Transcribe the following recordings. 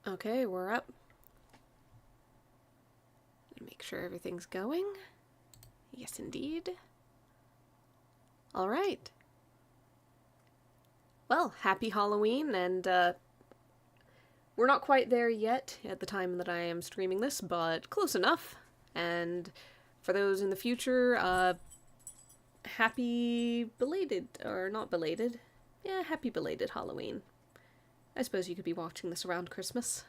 Okay, we're up. Make sure everything's going. Yes, indeed. All right. Well, happy Halloween, and we're not quite there yet at the time that I am streaming this, but close enough. And for those in the future, happy belated, or not belated. Yeah, happy belated Halloween. I suppose you could be watching this around Christmas.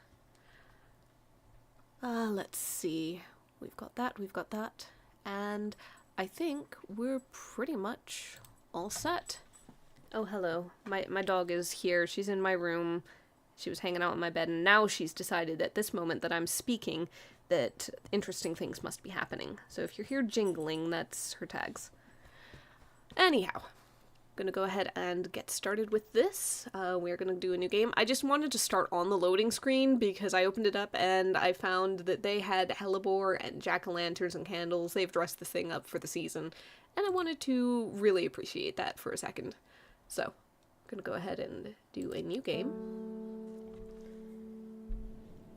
Let's see. We've got that. And I think we're pretty much all set. Oh, hello. My dog is here. She's in my room. She was hanging out on my bed, and now she's decided at this moment that I'm speaking that interesting things must be happening. So if you're here jingling, that's her tags. Anyhow, gonna go ahead and get started with this. We're gonna do a new game. I just wanted to start on the loading screen because I opened it up and I found that they had hellebore and jack-o'-lanterns and candles. They've dressed the thing up for the season, and I wanted to really appreciate that for a second. So, I'm gonna go ahead and do a new game.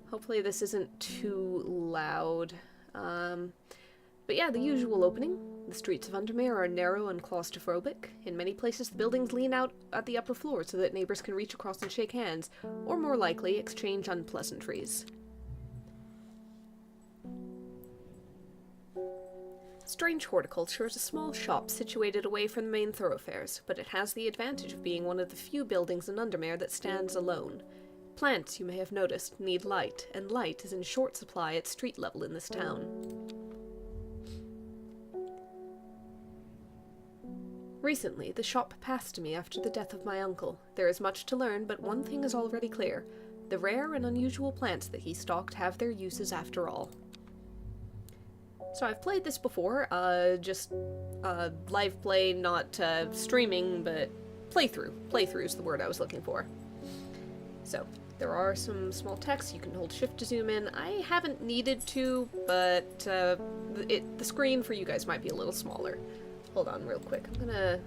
Hopefully this isn't too loud. But yeah, the usual opening. The streets of Undermere are narrow and claustrophobic. In many places, the buildings lean out at the upper floor so that neighbors can reach across and shake hands, or more likely, exchange unpleasantries. Strange Horticulture is a small shop situated away from the main thoroughfares, but it has the advantage of being one of the few buildings in Undermere that stands alone. Plants, you may have noticed, need light, and light is in short supply at street level in this town. Recently, the shop passed me after the death of my uncle. There is much to learn, but one thing is already clear. The rare and unusual plants that he stocked have their uses after all. So I've played this before, just live play, not streaming, but playthrough. Playthrough is the word I was looking for. So, there are some small text. You can hold shift to zoom in. I haven't needed to, but the screen for you guys might be a little smaller. Hold on real quick. I'm gonna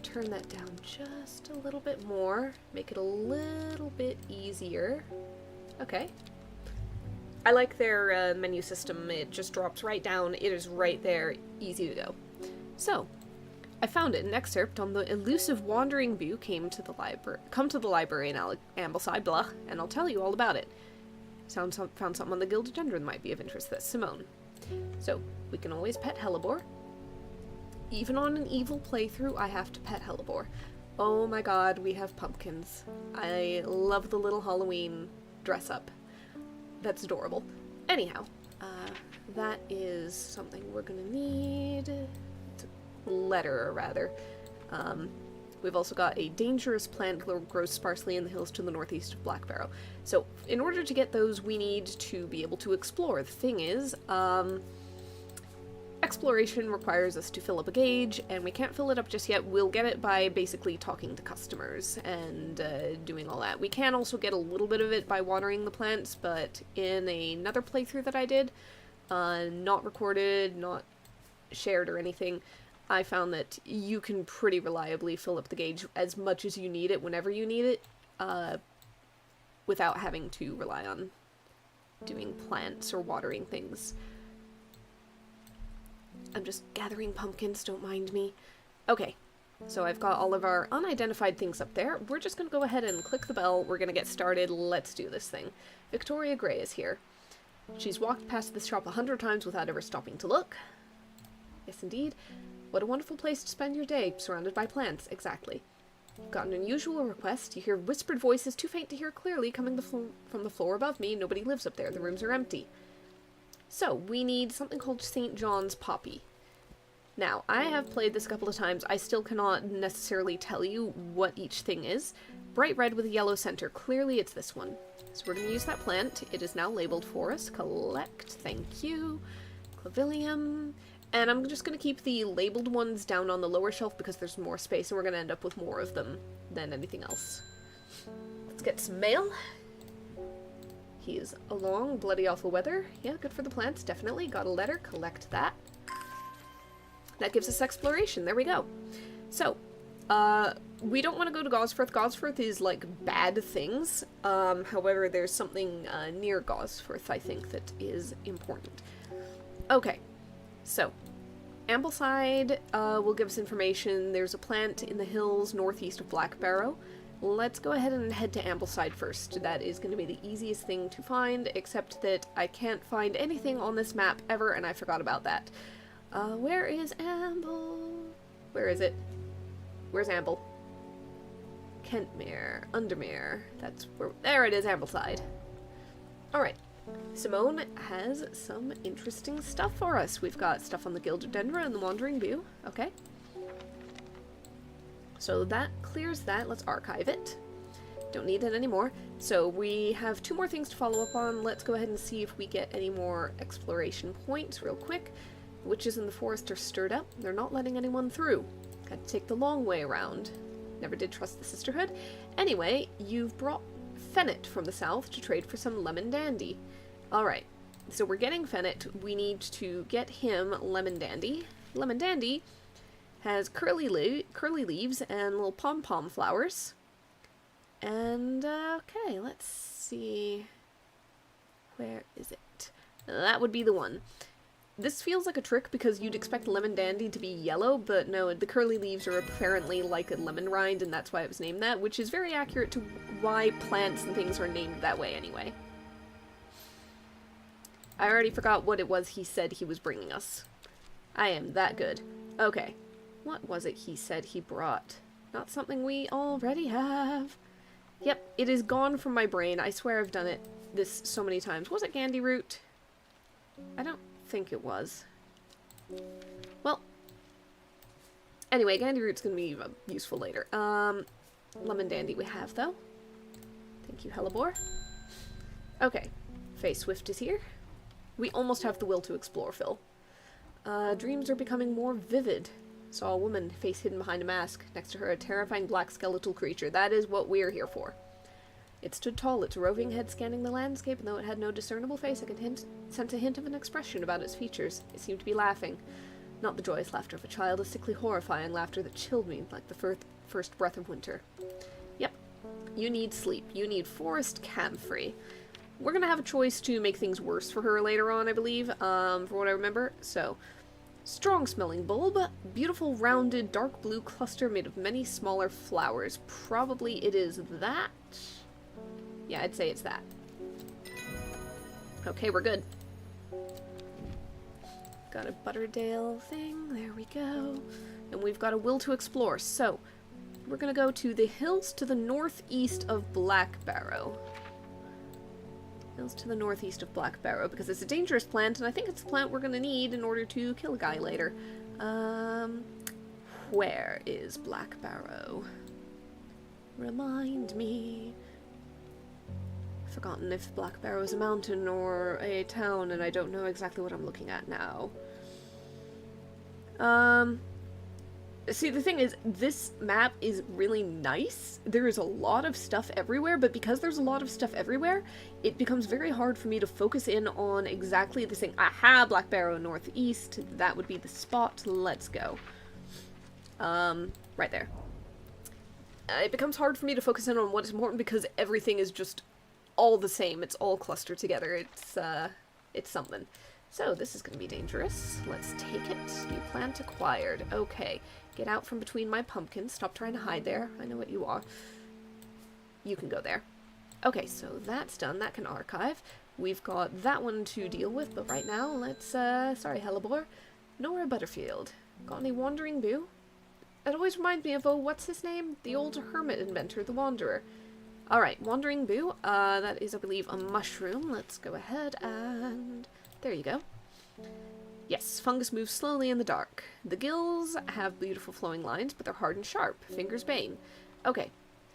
turn that down just a little bit more. Make it a little bit easier. Okay. I like their menu system. It just drops right down. It is right there. Easy to go. So, I found an excerpt on the elusive wandering Bew come to the library in Ambleside, blah, and I'll tell you all about it. Found something on the Gildodendron that might be of interest. That's Simone. So, we can always pet hellebore. Even on an evil playthrough, I have to pet hellebore. Oh my god, we have pumpkins. I love the little Halloween dress-up. That's adorable. Anyhow, that is something we're gonna need. It's a letter, rather. We've also got a dangerous plant that grows sparsely in the hills to the northeast of Blackbarrow. So, in order to get those, we need to be able to explore. The thing is, exploration requires us to fill up a gauge, and we can't fill it up just yet. We'll get it by basically talking to customers and doing all that. We can also get a little bit of it by watering the plants, but in another playthrough that I did, not recorded, not shared or anything, I found that you can pretty reliably fill up the gauge as much as you need it whenever you need it, without having to rely on doing plants or watering things. I'm just gathering pumpkins, don't mind me. Okay, so I've got all of our unidentified things up there. We're just going to go ahead and click the bell. We're going to get started. Let's do this thing. Victoria Gray is here. She's walked past this shop 100 times without ever stopping to look. Yes, indeed. What a wonderful place to spend your day, surrounded by plants. Exactly. You've got an unusual request. You hear whispered voices too faint to hear clearly coming from the floor above me. Nobody lives up there. The rooms are empty. So, we need something called St. John's Poppy. Now, I have played this a couple of times. I still cannot necessarily tell you what each thing is. Bright red with a yellow center. Clearly it's this one. So we're going to use that plant. It is now labeled for us. Collect. Thank you. Clavilium. And I'm just going to keep the labeled ones down on the lower shelf because there's more space and we're going to end up with more of them than anything else. Let's get some mail. He is along bloody awful weather. Yeah, good for the plants, definitely. Got a letter, collect that. That gives us exploration, there we go. So, We don't want to go to Gosforth. Gosforth is, like, bad things. However, there's something, near Gosforth, I think, that is important. Okay. So, Ambleside, will give us information. There's a plant in the hills northeast of Black Barrow. Let's go ahead and head to Ambleside first. That is going to be the easiest thing to find, except that I can't find anything on this map ever, and I forgot about that. Where is Amble? Where is it? Where's Amble? Kentmere, Undermere. That's where. There it is, Ambleside. Alright. Simone has some interesting stuff for us. We've got stuff on the Gilderdendra and the Wandering Bew. Okay. So that clears that. Let's archive it. Don't need it anymore. So we have 2 more things to follow up on. Let's go ahead and see if we get any more exploration points real quick. Witches in the forest are stirred up. They're not letting anyone through. Got to take the long way around. Never did trust the sisterhood. Anyway, you've brought Fennet from the south to trade for some lemon dandy. Alright, so we're getting Fennet. We need to get him lemon dandy. Lemon dandy has curly leaves and little pom-pom flowers. And, okay, let's see. Where is it? That would be the one. This feels like a trick because you'd expect lemon dandy to be yellow, but no, the curly leaves are apparently like a lemon rind, and that's why it was named that, which is very accurate to why plants and things are named that way anyway. I already forgot what it was he said he was bringing us. I am that good. Okay. What was it he said he brought? Not something we already have. Yep, it is gone from my brain. I swear I've done this so many times. Was it Gandy Root? I don't think it was. Well, anyway, Gandy Root's gonna be useful later. Lemon Dandy we have, though. Thank you, Hellebore. Okay, Faye Swift is here. We almost have the will to explore, Phil. Dreams are becoming more vivid. Saw a woman, face hidden behind a mask. Next to her, a terrifying black skeletal creature. That is what we're here for. It stood tall, its roving head scanning the landscape, and though it had no discernible face, I could sense a hint of an expression about its features. It seemed to be laughing. Not the joyous laughter of a child, a sickly, horrifying laughter that chilled me like the first breath of winter. Yep. You need sleep. You need forest camphor. We're gonna have a choice to make things worse for her later on, I believe, for what I remember. So, strong-smelling bulb, beautiful rounded dark blue cluster made of many smaller flowers. Probably it is that. Yeah, I'd say it's that. Okay, we're good. Got a Butterdale thing, there we go. And we've got a will to explore, so we're gonna go to the hills to the northeast of Black Barrow. Hills to the northeast of Black Barrow, because it's a dangerous plant, and I think it's a plant we're gonna need in order to kill a guy later. Where is Black Barrow? Remind me. Forgotten if Black Barrow is a mountain or a town, and I don't know exactly what I'm looking at now. See, the thing is, this map is really nice. There is a lot of stuff everywhere, but because there's a lot of stuff everywhere, it becomes very hard for me to focus in on exactly the thing. Aha, Black Barrow northeast. That would be the spot. Let's go. Right there. It becomes hard for me to focus in on what is important because everything is just all the same. It's all clustered together. It's something. So, this is going to be dangerous. Let's take it. New plant acquired. Okay. Get out from between my pumpkins. Stop trying to hide there. I know what you are. You can go there. Okay, so that's done. That can archive. We've got that one to deal with, but right now, let's, sorry, Hellebore. Nora Butterfield. Got any Wandering Bew? It always reminds me of, oh, what's his name? The old hermit inventor, the Wanderer. Alright, Wandering Bew. That is, I believe, a mushroom. Let's go ahead and... there you go. Yes, fungus moves slowly in the dark. The gills have beautiful flowing lines, but they're hard and sharp. Finger's bane. Okay.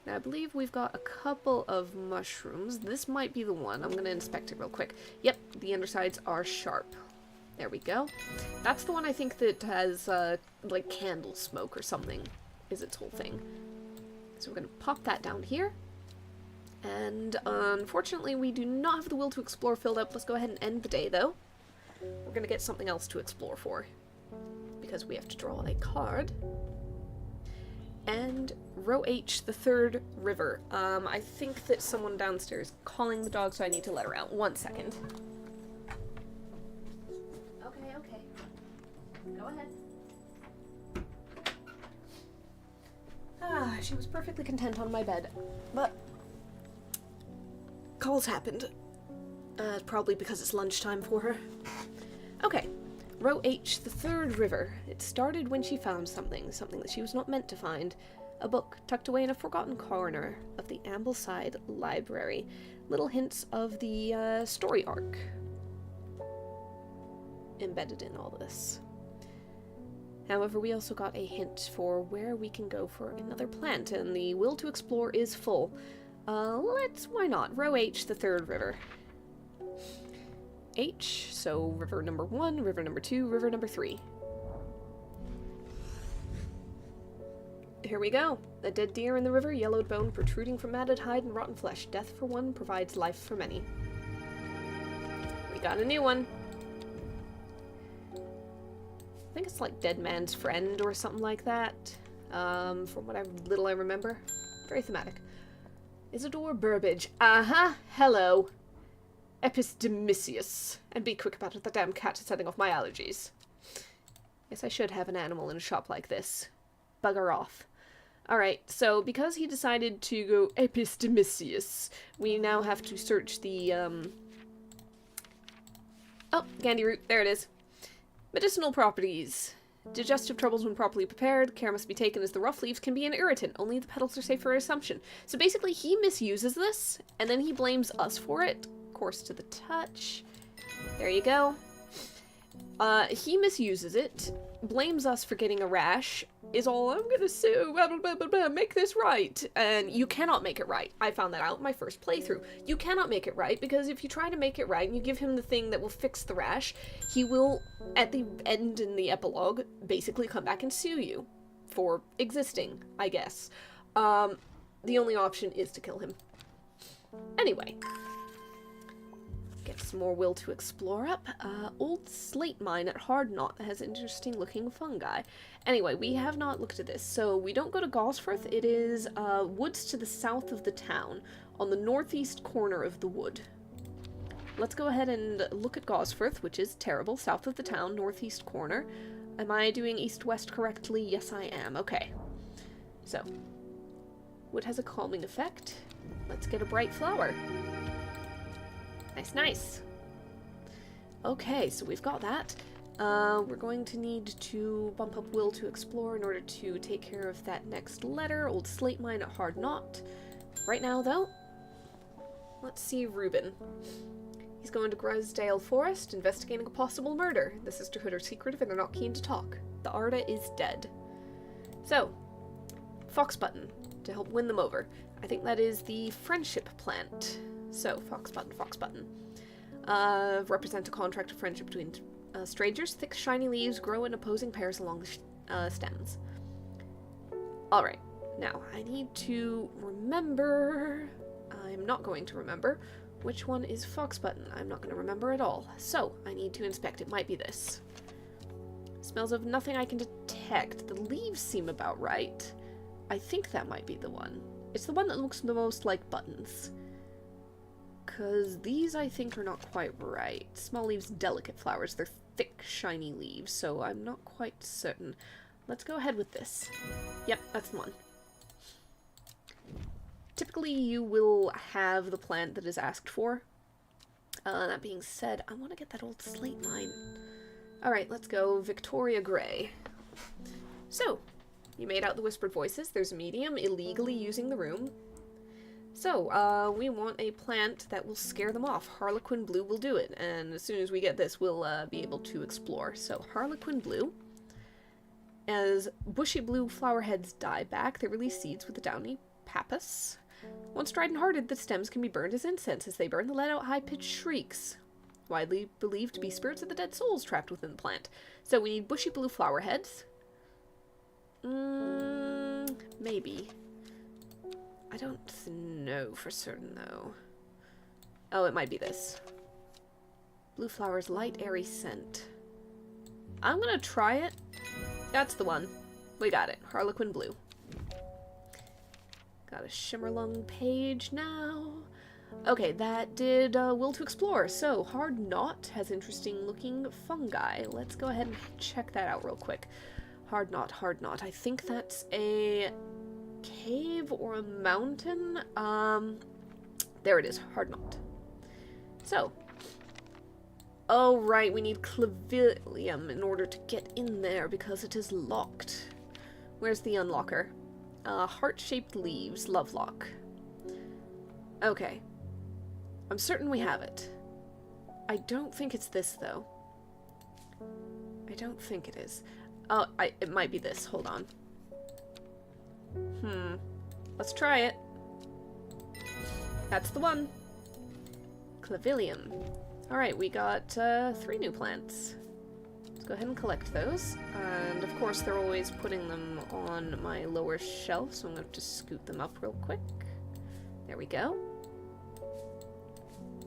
Now, I believe we've got a couple of mushrooms. This might be the one. I'm going to inspect it real quick. Yep, the undersides are sharp. There we go. That's the one I think that has, like, candle smoke or something, is its whole thing. So we're going to pop that down here. And, unfortunately, we do not have the will to explore filled up. Let's go ahead and end the day, though. We're going to get something else to explore for. Because we have to draw a card. And row H, the third river. I think that someone downstairs is calling the dog, so I need to let her out. 1 second. Okay. Go ahead. She was perfectly content on my bed, but calls happened. Probably because it's lunchtime for her. Okay. Row H, the third river. It started when she found something that she was not meant to find. A book tucked away in a forgotten corner of the Ambleside Library. Little hints of the story arc embedded in all this. However, we also got a hint for where we can go for another plant, and the will to explore is full. Why not? Row H, the third river. H, so river number 1, river number 2, river number 3. Here we go. A dead deer in the river, yellowed bone protruding from matted hide and rotten flesh. Death for one provides life for many. We got a new one. I think it's like Dead Man's Friend or something like that. From what little I remember. Very thematic. Isidore Burbage. Hello. Epistemicius. And be quick about it, the damn cat is setting off my allergies. Yes, I should have an animal in a shop like this. Bugger off. Alright, so because he decided to go Epistemicius, we now have to search the, Oh, Gandy root, there it is. Medicinal properties. Digestive troubles when properly prepared. Care must be taken as the rough leaves can be an irritant. Only the petals are safe for assumption. So basically he misuses this, and then he blames us for it. Coarse to the touch. There you go. He misuses it, blames us for getting a rash, is all, I'm gonna sue, blah, blah, blah, blah, blah, make this right. And you cannot make it right. I found that out in my first playthrough. You cannot make it right, because if you try to make it right and you give him the thing that will fix the rash, he will, at the end in the epilogue, basically come back and sue you for existing, I guess. The only option is to kill him. Anyway. Get some more will to explore up. Old slate mine at Hard Knot that has interesting looking fungi. Anyway, we have not looked at this. So we don't go to Gosforth. It is woods to the south of the town, on the northeast corner of the wood. Let's go ahead and look at Gosforth, which is terrible. South of the town, northeast corner. Am I doing east-west correctly? Yes, I am. Okay. So, wood has a calming effect. Let's get a bright flower. Nice, nice. Okay, so we've got that. We're going to need to bump up will to explore in order to take care of that next letter. Old slate mine at Hard Knot. Right now, though, let's see Reuben. He's going to Grusdale Forest, investigating a possible murder. The Sisterhood are secretive and they're not keen to talk. The Arda is dead. So, Fox Button, to help win them over. I think that is the friendship plant. So, Fox Button, Fox Button. Represent a contract of friendship between strangers. Thick, shiny leaves grow in opposing pairs along the stems. Alright, now, I need to remember... I'm not going to remember which one is Fox Button. I'm not going to remember at all. So, I need to inspect. It might be this. Smells of nothing I can detect. The leaves seem about right. I think that might be the one. It's the one that looks the most like buttons. Because these, I think, are not quite right. Small leaves, delicate flowers. They're thick, shiny leaves, so I'm not quite certain. Let's go ahead with this. Yep, that's the one. Typically, you will have the plant that is asked for. That being said, I want to get that old slate mine. Alright, let's go Victoria Gray. So, you made out the whispered voices. There's a medium illegally using the room. So, we want a plant that will scare them off. Harlequin Blue will do it, and as soon as we get this, we'll be able to explore. So, Harlequin Blue. As bushy blue flower heads die back, they release seeds with a downy pappus. Once dried and hardened, the stems can be burned as incense. As they burn, they let out high-pitched shrieks, widely believed to be spirits of the dead souls trapped within the plant. So, we need bushy blue flower heads. Maybe. I don't know for certain, though. Oh, it might be this. Blue flowers, light, airy scent. I'm gonna try it. That's the one. We got it. Harlequin Blue. Got a Shimmerlung page now. Okay, that did Will to Explore. So, Hard Knot has interesting looking fungi. Let's go ahead and check that out real quick. Hard Knot, Hard Knot. I think that's a cave or a mountain. There it is, Hard Knot. So, oh right, we need Clavilium in order to get in there because it is locked. Where's the unlocker? Heart-shaped leaves, Lovelock. Okay. I'm certain we have it. I don't think it's this, though. I don't think it is. Oh, it might be this. Hold on. Let's try it. That's the one. Clavilium. Alright, we got 3 new plants. Let's go ahead and collect those. And of course they're always putting them on my lower shelf, so I'm going to have to scoot them up real quick. There we go.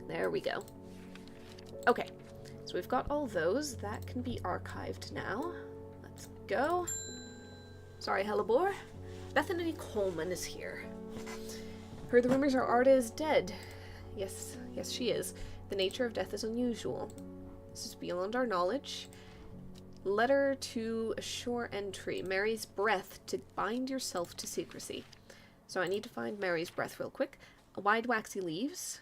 There we go. Okay, so we've got all those. That can be archived now. Let's go. Sorry, Hellebore. Bethany Coleman is here. Heard the rumors our Arda is dead. Yes, she is. The nature of death is unusual. This is beyond our knowledge. Letter to assure entry. Mary's breath to bind yourself to secrecy. So I need to find Mary's breath real quick. Wide waxy leaves.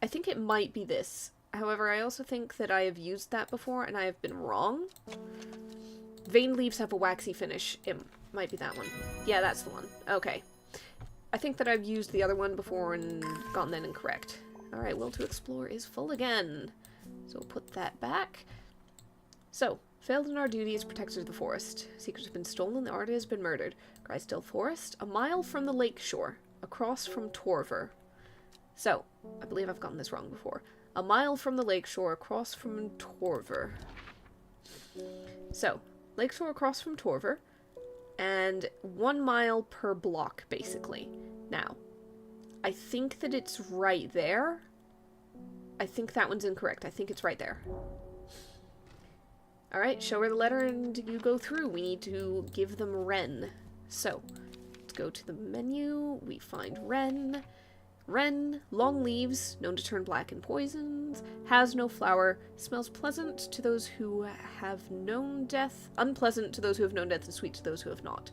I think it might be this. However, I also think that I have used that before and I have been wrong. Vein leaves have a waxy finish. It might be that one. Yeah, that's the one. Okay. I think that I've used the other one before and gotten that incorrect. Alright, Will to Explore is full again. So we'll put that back. So, failed in our duty as protectors of the forest. Secrets have been stolen, the Arda has been murdered. Grysdale Forest, a mile from the lake shore, across from Torver. So, I believe I've gotten this wrong before. A mile from the lake shore, across from Torver. So, lake shore across from Torver, and 1 mile per block, basically. Now, I think that it's right there. I think that one's incorrect. I think it's right there. Alright, show her the letter and you go through. We need to give them Wren. So, let's go to the menu. We find Wren. Wren, long leaves, known to turn black in poisons, has no flower, smells pleasant to those who have known death, unpleasant to those who have known death, and sweet to those who have not.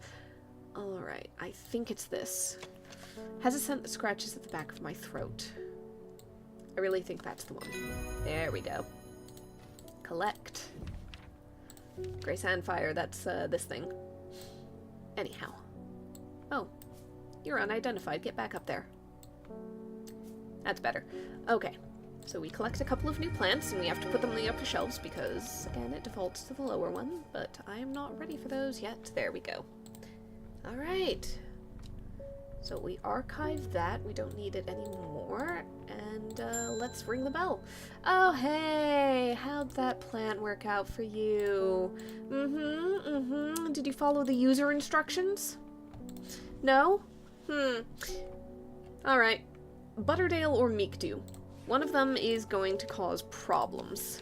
Alright, I think it's this. Has a scent that scratches at the back of my throat. I really think that's the one. There we go. Collect. Grey Sandfire, that's this thing. Anyhow. Oh, you're unidentified. Get back up there. That's better. Okay, so we collect a couple of new plants, and we have to put them on the upper shelves because, again, it defaults to the lower one, but I am not ready for those yet. There we go. Alright. So we archive that. We don't need it anymore. And let's ring the bell. Oh, hey! How'd that plant work out for you? Did you follow the user instructions? No? Alright. Butterdale or Meekdew. One of them is going to cause problems.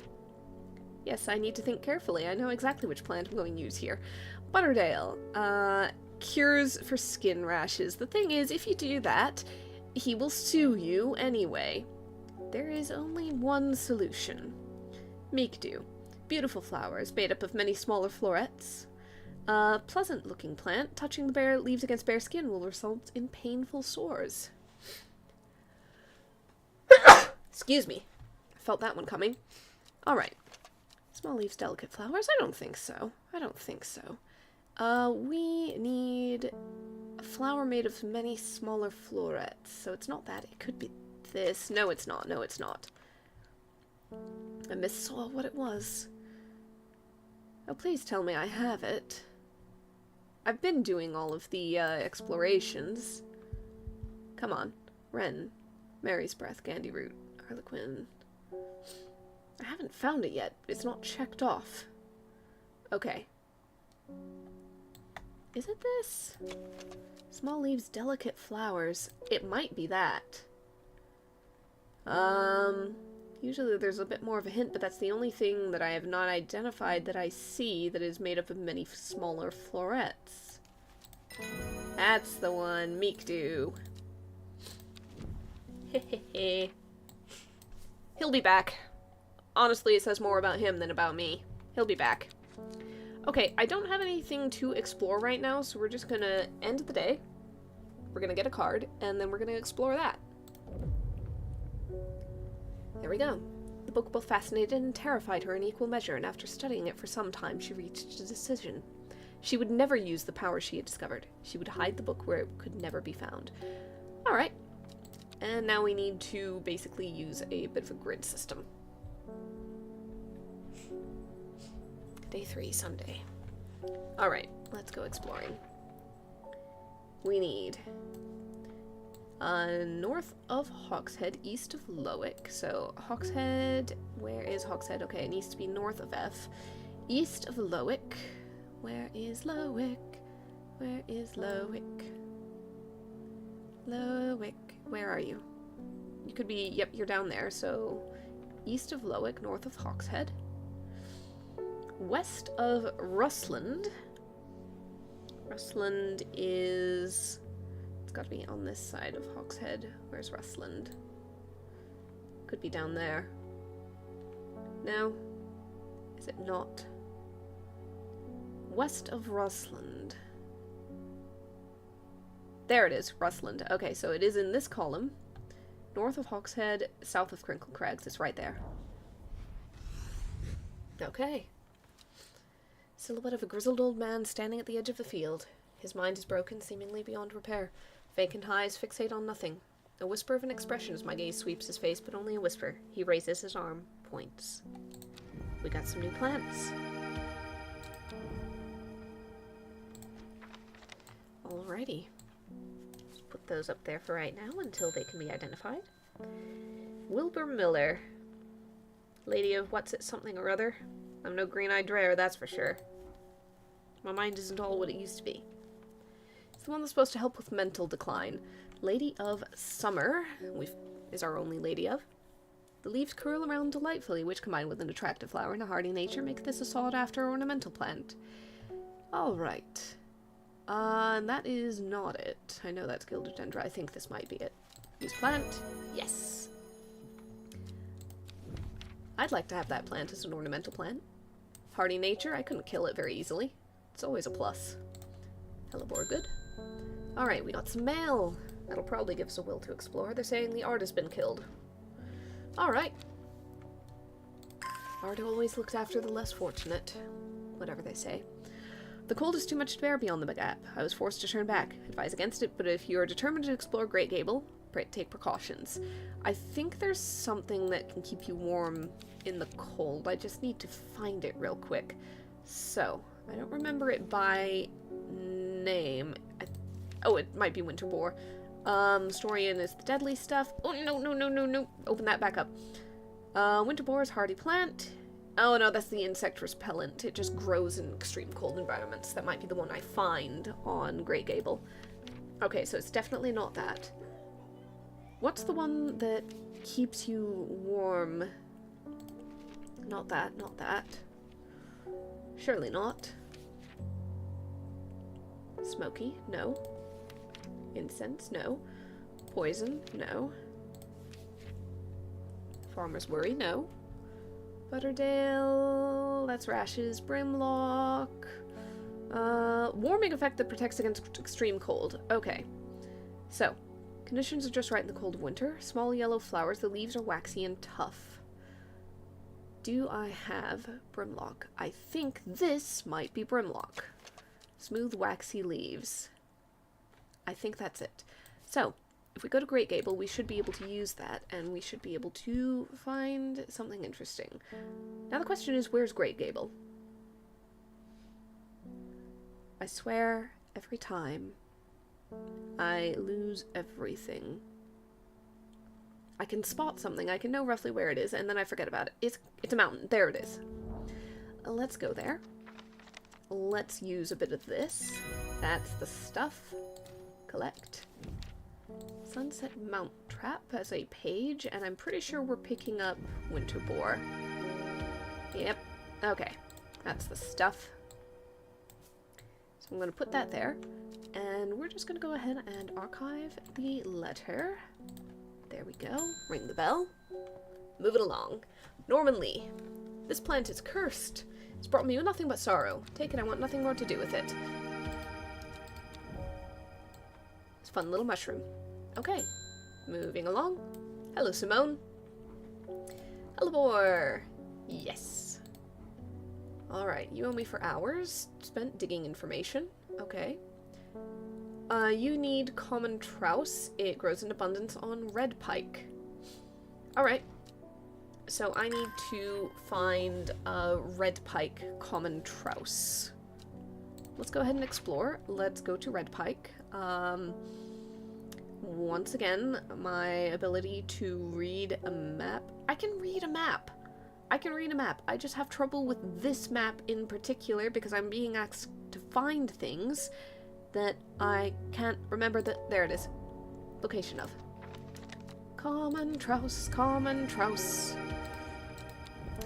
Yes, I need to think carefully. I know exactly which plant I'm going to use here. Butterdale. Cures for skin rashes. The thing is, if you do that, he will sue you anyway. There is only one solution. Meekdew. Beautiful flowers, made up of many smaller florets. A pleasant-looking plant. Touching the bare leaves against bare skin will result in painful sores. Excuse me. I felt that one coming. Alright. Small leaves, delicate flowers? I don't think so. I don't think so. We need a flower made of many smaller florets. So it's not that. It could be this. No, it's not. No, it's not. I missaw what it was. Oh, please tell me I have it. I've been doing all of the, explorations. Come on. Wren. Mary's Breath. Gandy Root. Harlequin. I haven't found it yet. It's not checked off. Okay. Is it this? Small leaves, delicate flowers. It might be that. Usually there's a bit more of a hint, but that's the only thing that I have not identified that I see that is made up of many smaller florets. That's the one, Meekdu. Hehehe. He'll be back. Honestly, it says more about him than about me. He'll be back. Okay, I don't have anything to explore right now, so we're just gonna end the day. We're gonna get a card, and then we're gonna explore that. There we go. The book both fascinated and terrified her in equal measure, and after studying it for some time, she reached a decision. She would never use the power she had discovered. She would hide the book where it could never be found. Alright. And now we need to basically use a bit of a grid system. Day 3, Sunday. Alright, let's go exploring. We need north of Hawkshead, east of Lowick. So Hawkshead, where is Hawkshead? Okay, it needs to be north of F. East of Lowick. Where is Lowick? Where is Lowick? Lowick, where are you? You could be, yep, you're down there. So east of Lowick, north of Hawkshead. West of Rustland. Rustland is... it's got to be on this side of Hawkshead. Where's Rustland? Could be down there. No? Is it not? West of Rustland. There it is, Rustland. Okay, so it is in this column. North of Hawkshead, south of Crinkle Crags. It's right there. Okay. Silhouette of a grizzled old man standing at the edge of the field. His mind is broken, seemingly beyond repair. Vacant eyes fixate on nothing. A whisper of an expression as my gaze sweeps his face, but only a whisper. He raises his arm, points. We got some new plants. Alrighty. Let's put those up there for right now until they can be identified. Wilbur Miller. Lady of what's it something or other. I'm no green-eyed dreyer, that's for sure. My mind isn't all what it used to be. It's the one that's supposed to help with mental decline. Lady of Summer is our only lady of. The leaves curl around delightfully, which combined with an attractive flower and a hardy nature make this a sought-after ornamental plant. Alright. And that is not it. I know that's Gilded Dendra. I think this might be it. Use plant. Yes. I'd like to have that plant as an ornamental plant. Hardy nature, I couldn't kill it very easily. It's always a plus. Hellebore, good. Alright, we got some mail. That'll probably give us a will to explore. They're saying the art has been killed. Alright. Art always looks after the less fortunate. Whatever they say. The cold is too much to bear beyond the gap. I was forced to turn back. Advise against it, but if you are determined to explore Great Gable, take precautions. I think there's something that can keep you warm in the cold. I just need to find it real quick. So, I don't remember it by name. Oh, it might be Winter Boar. Storian is the deadly stuff. Oh, no. Open that back up. Winter Boar is hardy plant. Oh, no, that's the insect repellent. It just grows in extreme cold environments. That might be the one I find on Great Gable. Okay, so it's definitely not that. What's the one that keeps you warm? Not that, not that. Surely not. Smoky, no. Incense, no. Poison, no. Farmer's Worry, no. Butterdale, that's rashes. Brimlock. Warming effect that protects against extreme cold. Okay. So, conditions are just right in the cold of winter. Small yellow flowers, the leaves are waxy and tough. Do I have Brimlock? I think this might be Brimlock. Smooth, waxy leaves. I think that's it. So, if we go to Great Gable, we should be able to use that, and we should be able to find something interesting. Now the question is, where's Great Gable? I swear, every time, I lose everything. I can spot something, I can know roughly where it is, and then I forget about it. It's a mountain. There it is. Let's go there. Let's use a bit of this. That's the stuff. Collect. Sunset Mount Trap as a page, and I'm pretty sure we're picking up Winter Boar. Yep. Okay. That's the stuff. So I'm going to put that there. And we're just going to go ahead and archive the letter. There we go. Ring the bell. Move it along. Norman Lee. This plant is cursed. It's brought me nothing but sorrow. Take it, I want nothing more to do with it. It's a fun little mushroom. Okay. Moving along. Hello, Simone. Hellebore. Yes. Alright, you owe me for hours spent digging information. Okay. You need common trouse. It grows in abundance on red pike. Alright. So I need to find a red pike common trouse. Let's go ahead and explore. Let's go to red pike. Once again, my ability to read a map. I can read a map. I can read a map. I just have trouble with this map in particular because I'm being asked to find things that I can't remember there it is. Location of. Common trouse, common trouse.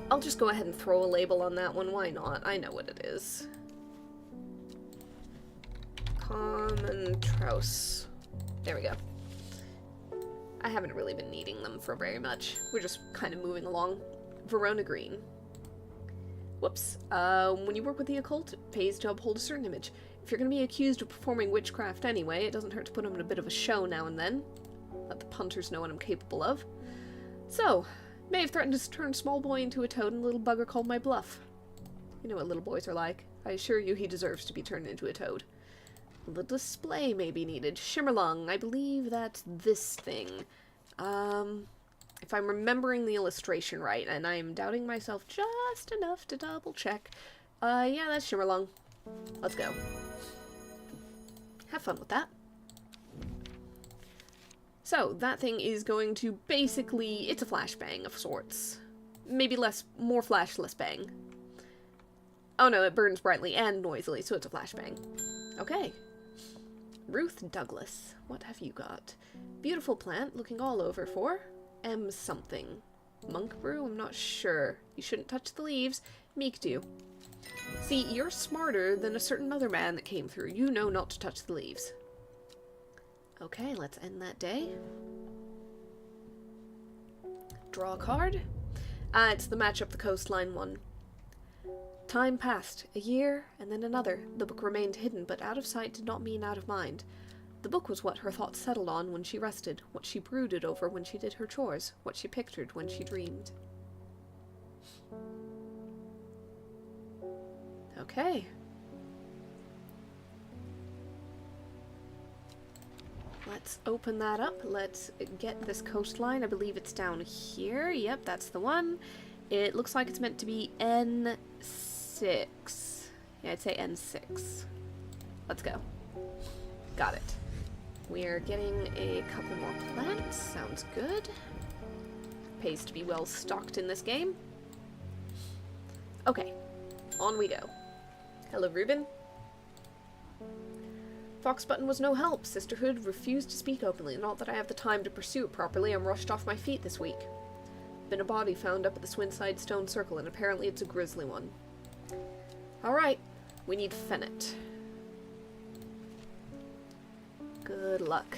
I'll just go ahead and throw a label on that one. Why not? I know what it is. Common trouse. There we go. I haven't really been needing them for very much. We're just kind of moving along. Verona Green. Whoops. When you work with the occult, it pays to uphold a certain image. If you're going to be accused of performing witchcraft anyway, it doesn't hurt to put them in a bit of a show now and then. Let the punters know what I'm capable of. So, may have threatened to turn small boy into a toad and little bugger called my bluff. You know what little boys are like. I assure you he deserves to be turned into a toad. The display may be needed. Shimmerlung, I believe that's this thing. If I'm remembering the illustration right, and I'm doubting myself just enough to double check. Yeah, that's Shimmerlung. Let's go. Have fun with that. So, that thing is going to basically, it's a flashbang of sorts. Maybe more flash, less bang. Oh no, it burns brightly and noisily, so it's a flashbang. Okay. Ruth Douglas, what have you got? Beautiful plant, looking all over for M something. Monk brew? I'm not sure. You shouldn't touch the leaves. Meek do. See, you're smarter than a certain other man that came through. You know not to touch the leaves. Okay, let's end that day. Draw a card. It's the match up the coastline one. Time passed. A year, and then another. The book remained hidden, but out of sight did not mean out of mind. The book was what her thoughts settled on when she rested, what she brooded over when she did her chores, what she pictured when she dreamed. Okay. Let's open that up. Let's get this coastline. I believe it's down here. Yep, that's the one. It looks like it's meant to be N6. Yeah, I'd say N6. Let's go. Got it. We're getting a couple more plants. Sounds good. Pays to be well stocked in this game. Okay. On we go. Hello, Reuben. Foxbutton was no help. Sisterhood refused to speak openly. Not that I have the time to pursue it properly. I'm rushed off my feet this week. Been a body found up at the Swinside Stone Circle, and apparently it's a grisly one. Alright. We need Fennet. Good luck.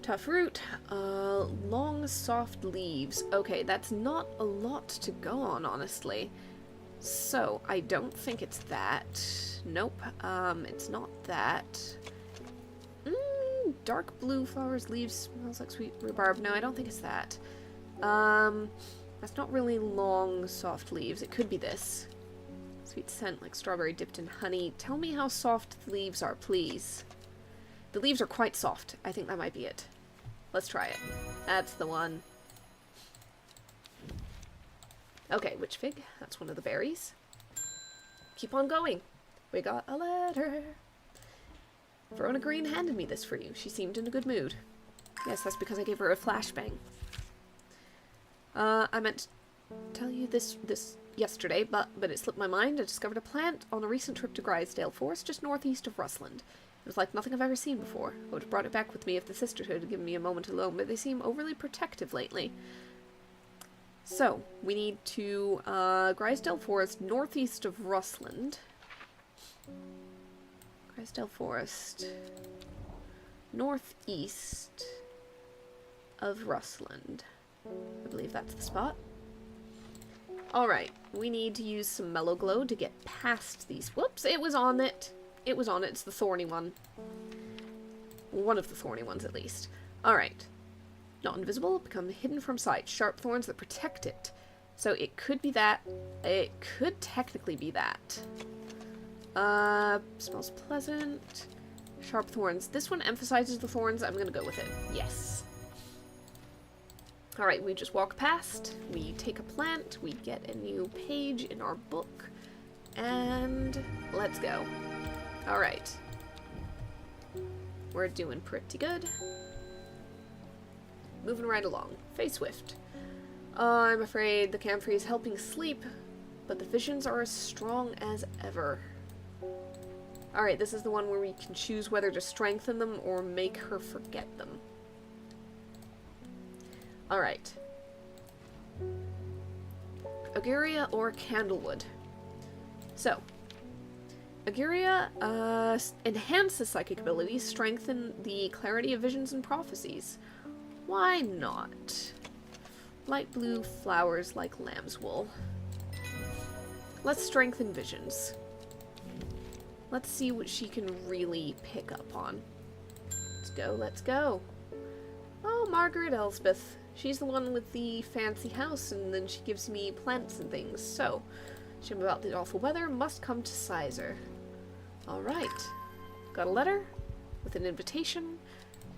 Tough root. Long, soft leaves. Okay, that's not a lot to go on, honestly. So, I don't think it's that. Nope. It's not that. Dark blue flowers, leaves, smells like sweet rhubarb. No, I don't think it's that. That's not really long, soft leaves. It could be this. Sweet scent like strawberry dipped in honey. Tell me how soft the leaves are, please. The leaves are quite soft. I think that might be it. Let's try it. That's the one. Okay, witch fig. That's one of the berries. Keep on going. We got a letter. Verona Green handed me this for you. She seemed in a good mood. Yes, that's because I gave her a flashbang. I meant to tell you this yesterday, but it slipped my mind. I discovered a plant on a recent trip to Grisdale Forest, just northeast of Rustland. It was like nothing I've ever seen before. I would have brought it back with me if the sisterhood had given me a moment alone, but they seem overly protective lately. So, we need to, Grisdale Forest, northeast of Rustland. Crysdale Forest. Northeast of Rustland. I believe that's the spot. Alright, we need to use some Mellow Glow to get past these. Whoops, it was on it. It was on it. It's the thorny one. One of the thorny ones, at least. Alright. Not invisible, become hidden from sight. Sharp thorns that protect it. So it could be that. It could technically be that. Smells pleasant. Sharp thorns. This one emphasizes the thorns. I'm gonna go with it. Yes. Alright, we just walk past. We take a plant. We get a new page in our book. And let's go. Alright. We're doing pretty good. Moving right along. Fey Swift. I'm afraid the camphor is helping sleep, but the visions are as strong as ever. Alright, this is the one where we can choose whether to strengthen them or make her forget them. Alright. Auguria or Candlewood. So, Auguria enhances psychic abilities, strengthen the clarity of visions and prophecies. Why not? Light blue flowers like lamb's wool. Let's strengthen visions. Let's see what she can really pick up on. Let's go, let's go. Oh, Margaret Elspeth. She's the one with the fancy house, and then she gives me plants and things. So, shame about the awful weather, must come to Sizer. Alright. Got a letter with an invitation.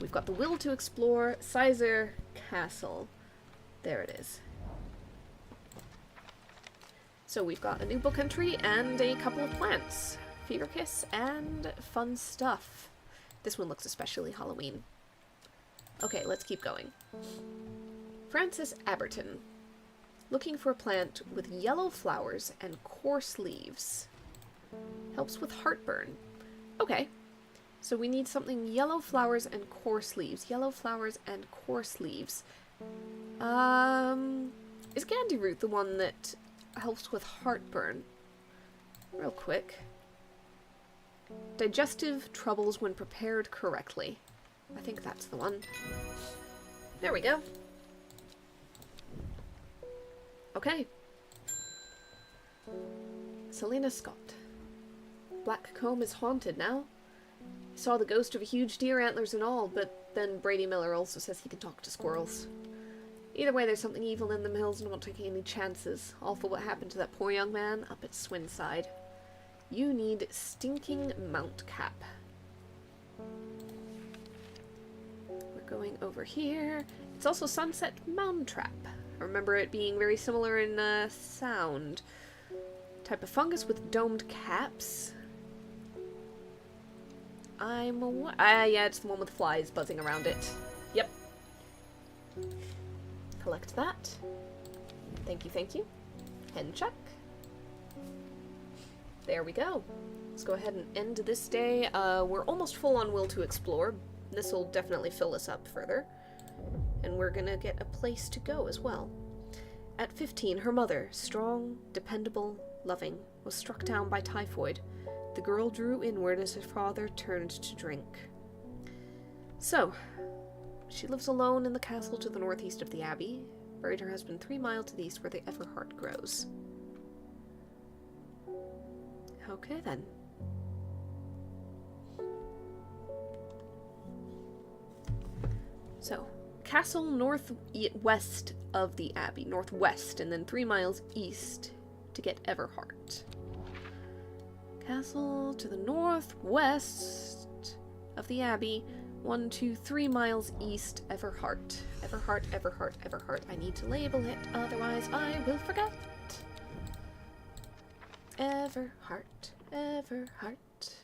We've got the will to explore Sizer Castle. There it is. So we've got a new book entry and a couple of plants. Fever Kiss and fun stuff. This one looks especially Halloween. Okay, let's keep going. Francis Aberton. Looking for a plant with yellow flowers and coarse leaves. Helps with heartburn. Okay. So we need something yellow flowers and coarse leaves. Yellow flowers and coarse leaves. Is Candy Root the one that helps with heartburn? Real quick. Digestive troubles when prepared correctly. I think that's the one. There we go. Okay. Selena Scott. Black Comb is haunted now. He saw the ghost of a huge deer, antlers and all, but then Brady Miller also says he can talk to squirrels. Either way, there's something evil in the hills and I'm not taking any chances. All for what happened to that poor young man up at Swinside. You need Stinking Mount Cap. We're going over here. It's also Sunset Mound Trap. I remember it being very similar in sound. Type of fungus with domed caps. Yeah, it's the one with flies buzzing around it. Yep. Collect that. Thank you, thank you. Hen check. There we go. Let's go ahead and end this day. We're almost full on will to explore. This will definitely fill us up further. And we're gonna get a place to go as well. At 15, her mother, strong, dependable, loving, was struck down by typhoid. The girl drew inward as her father turned to drink. So, she lives alone in the castle to the northeast of the abbey, buried her husband 3 miles to the east where the Everheart grows. Okay then. So, castle northwest of the abbey, northwest, and then 3 miles east to get Everheart. Castle to the northwest of the abbey, 1 to 3 miles east, Everheart. Everheart, Everheart, Everheart. I need to label it, otherwise I will forget. Everheart, Everheart.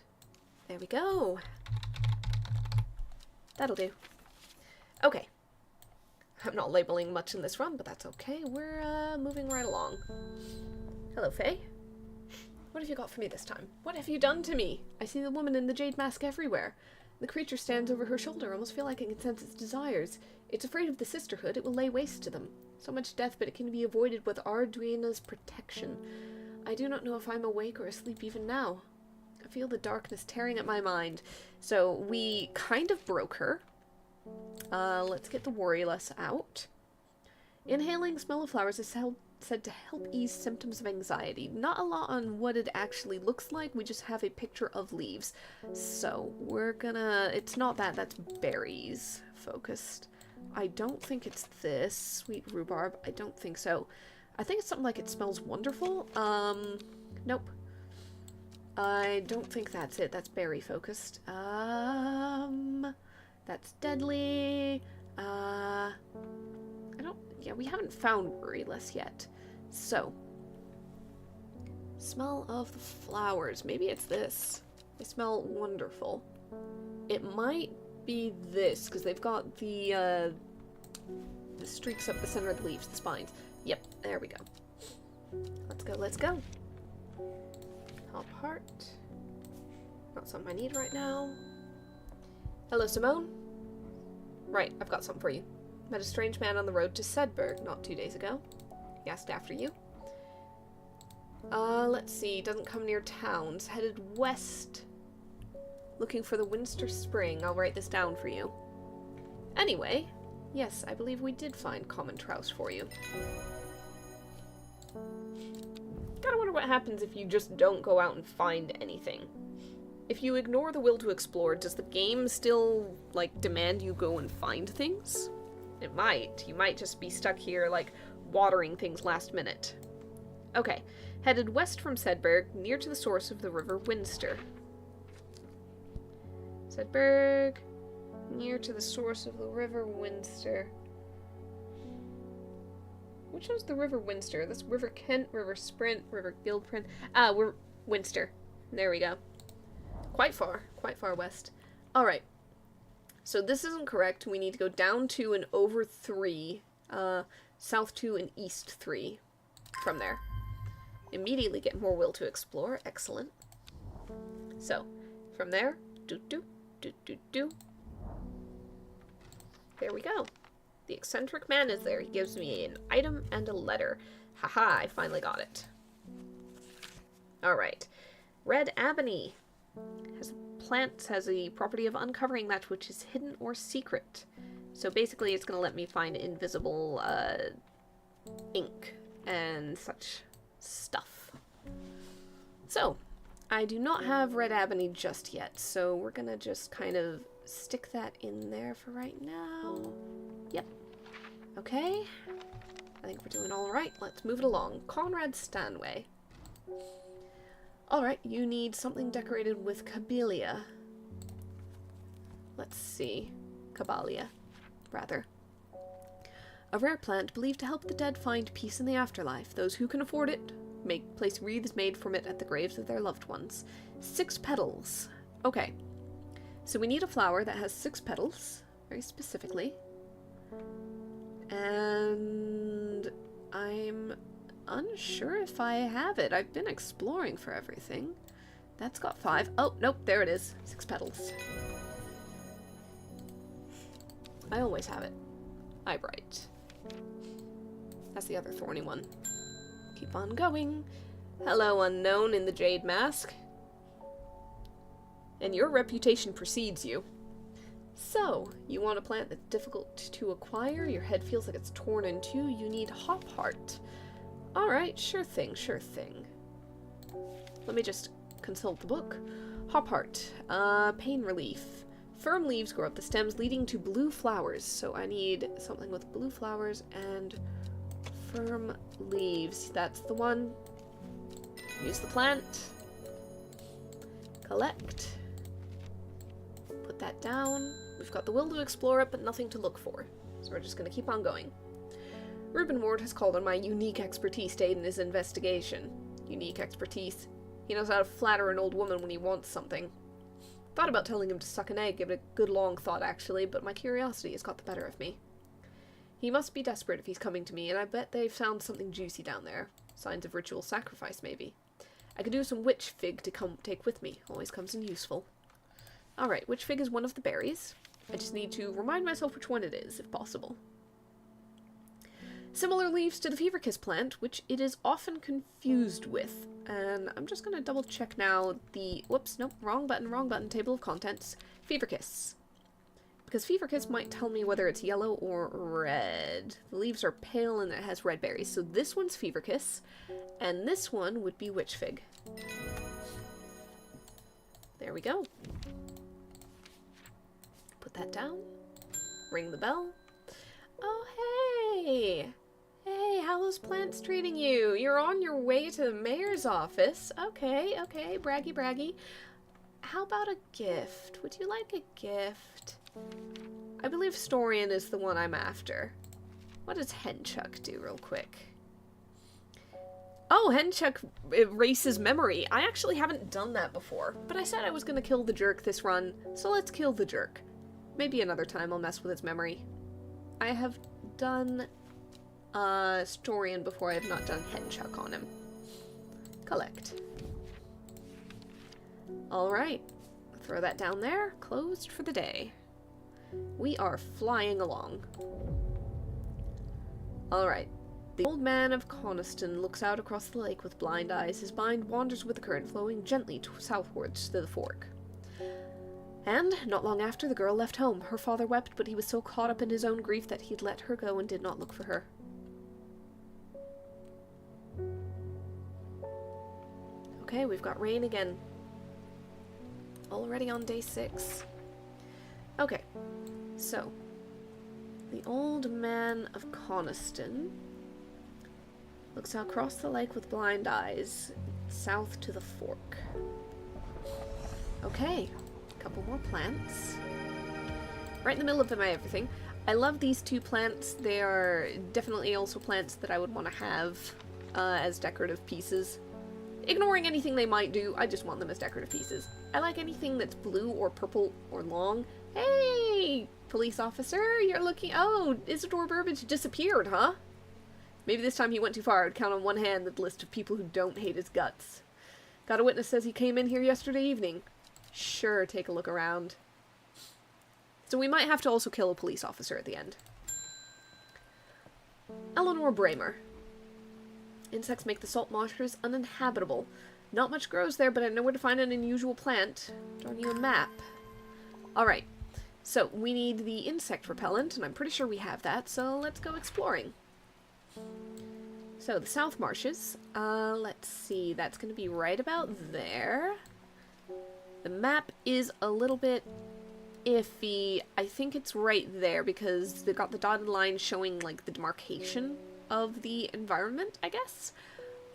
There we go. That'll do. Okay. I'm not labeling much in this run, but that's okay. We're moving right along. Hello, Faye. What have you got for me this time? What have you done to me? I see the woman in the jade mask everywhere. The creature stands over her shoulder. I almost feel like it can sense its desires. It's afraid of the sisterhood. It will lay waste to them. So much death, but it can be avoided with Arduina's protection. I do not know if I'm awake or asleep even now. I feel the darkness tearing at my mind. So we kind of broke her. Let's get the worryless out. Inhaling smell of flowers is said to help ease symptoms of anxiety. Not a lot on what it actually looks like, we just have a picture of leaves. So we're gonna... It's not that, that's berries focused. I don't think it's this. Sweet rhubarb, I don't think so. I think it's something like it smells wonderful. Nope. I don't think that's it, that's berry focused. That's deadly. Yeah, we haven't found worryless yet. So, smell of the flowers. Maybe it's this. They smell wonderful. It might be this, because they've got the streaks up the center of the leaves, the spines. Yep, there we go. Let's go, let's go. Hop heart. Not something I need right now. Hello, Simone. Right, I've got something for you. Met a strange man on the road to Sedberg not 2 days ago. He asked after you. Let's see. Doesn't come near towns. Headed west. Looking for the Winster Spring. I'll write this down for you. Anyway, yes, I believe we did find common trouse for you. Gotta wonder what happens if you just don't go out and find anything. If you ignore the will to explore, does the game still, like, demand you go and find things? It might. You might just be stuck here, like, watering things last minute. Okay. Headed west from Sedberg, near to the source of the River Winster. Sedberg, near to the source of the River Winster. Which one's the River Winster? That's River Kent, River Sprint, River Guildprint. Ah, we're Winster. There we go. Quite far west. Alright. So this isn't correct. We need to go down 2 and over 3, south 2 and east 3 from there. Immediately get more will to explore. Excellent. So, from there, do. There we go. The eccentric man is there. He gives me an item and a letter. Haha, I finally got it. Alright. Red Ebony. Plants has the property of uncovering that which is hidden or secret. So basically it's going to let me find invisible ink and such stuff. So, I do not have red ebony just yet, so we're going to just kind of stick that in there for right now. Yep. Okay. I think we're doing alright. Let's move it along. Conrad Stanway. Alright, you need something decorated with cabilia. Let's see. Cabalia, rather. A rare plant believed to help the dead find peace in the afterlife. Those who can afford it place wreaths made from it at the graves of their loved ones. 6 petals. Okay. So we need a flower that has 6 petals, very specifically. And I'm unsure if I have it. I've been exploring for everything. That's got 5. Oh, nope, there it is. 6 petals. I always have it. Eyebright. That's the other thorny one. Keep on going. Hello, unknown in the jade mask. And your reputation precedes you. So, you want a plant that's difficult to acquire, your head feels like it's torn in two, you need hop heart. Alright, sure thing, sure thing. Let me just consult the book. Hop heart. Pain relief. Firm leaves grow up the stems, leading to blue flowers. So I need something with blue flowers and firm leaves. That's the one. Use the plant. Collect. Put that down. We've got the will to explore it, but nothing to look for. So we're just going to keep on going. Reuben Ward has called on my unique expertise to aid in his investigation. Unique expertise. He knows how to flatter an old woman when he wants something. Thought about telling him to suck an egg, give it a good long thought actually, but my curiosity has got the better of me. He must be desperate if he's coming to me, and I bet they've found something juicy down there. Signs of ritual sacrifice, maybe. I could do some witch fig to take with me. Always comes in useful. Alright, witch fig is one of the berries. I just need to remind myself which one it is, if possible. Similar leaves to the feverkiss plant, which it is often confused with. And I'm just going to double check now the... Whoops, nope, wrong button, table of contents. Feverkiss. Because feverkiss might tell me whether it's yellow or red. The leaves are pale and it has red berries. So this one's feverkiss, and this one would be witch fig. There we go. Put that down. Ring the bell. Oh, hey! Hey, how are those plants treating you? You're on your way to the mayor's office. Okay, okay, braggy, braggy. How about a gift? Would you like a gift? I believe Storian is the one I'm after. What does Henchuck do real quick? Oh, Henchuck erases memory. I actually haven't done that before, but I said I was going to kill the jerk this run, so let's kill the jerk. Maybe another time I'll mess with its memory. I have done Storian before. I have not done Henchuck on him. Collect. Alright. Throw that down there. Closed for the day. We are flying along. Alright. The old man of Coniston looks out across the lake with blind eyes. His mind wanders with the current, flowing gently southwards to the fork. And, not long after, the girl left home. Her father wept, but he was so caught up in his own grief that he'd let her go and did not look for her. Okay, we've got rain again. Already on day 6. Okay, so the old man of Coniston looks out across the lake with blind eyes, south to the fork. Okay, a couple more plants. Right in the middle of my everything. I love these two plants. They are definitely also plants that I would want to have as decorative pieces. Ignoring anything they might do, I just want them as decorative pieces. I like anything that's blue or purple or long. Hey, police officer, you're looking... Oh, Isidore Burbage disappeared, huh? Maybe this time he went too far. I would count on one hand the list of people who don't hate his guts. Got a witness says he came in here yesterday evening. Sure, take a look around. So we might have to also kill a police officer at the end. Eleanor Bramer. Insects make the salt marshes uninhabitable. Not much grows there, but I know where to find an unusual plant. Drawing you a map. Alright, so we need the insect repellent, and I'm pretty sure we have that, so let's go exploring. So, the South Marshes. Let's see, that's going to be right about there. The map is a little bit iffy. I think it's right there, because they've got the dotted line showing, like, the demarcation of the environment, I guess.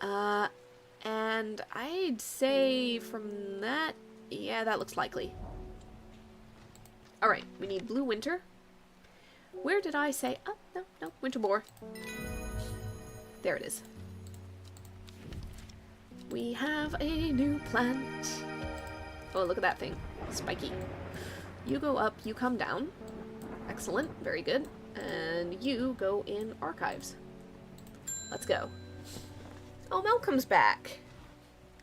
And I'd say from that, yeah, that looks likely. Alright, we need Blue Winter. Where did I say? Oh, no, Winter Boar. There it is. We have a new plant. Oh, look at that thing. Spiky. You go up, you come down. Excellent, very good. And you go in Archives. Let's go. Oh, Malcolm's back.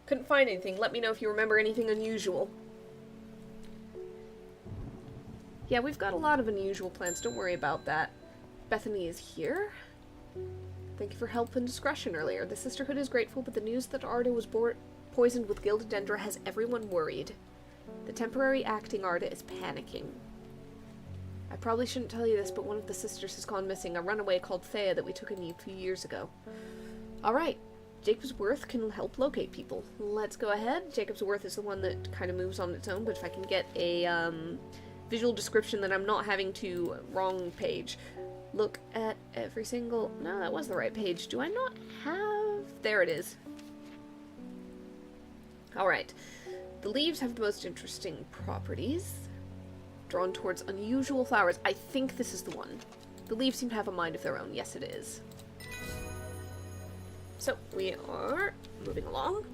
Couldn't find anything. Let me know if you remember anything unusual. Yeah, we've got a lot of unusual plants. Don't worry about that. Bethany is here. Thank you for help and discretion earlier. The Sisterhood is grateful, but the news that Arda was poisoned with gilded dendra has everyone worried. The temporary acting Arda is panicking. I probably shouldn't tell you this, but one of the sisters has gone missing. A runaway called Thea that we took in a few years ago. Alright. Jacob's Worth can help locate people. Let's go ahead. Jacob's Worth is the one that kind of moves on its own, but if I can get a visual description that I'm not having to... Wrong page. Look at every single... No, that was the right page. Do I not have... There it is. Alright. The leaves have the most interesting properties. Drawn towards unusual flowers. I think this is the one. The leaves seem to have a mind of their own. Yes, it is. So, we are moving along.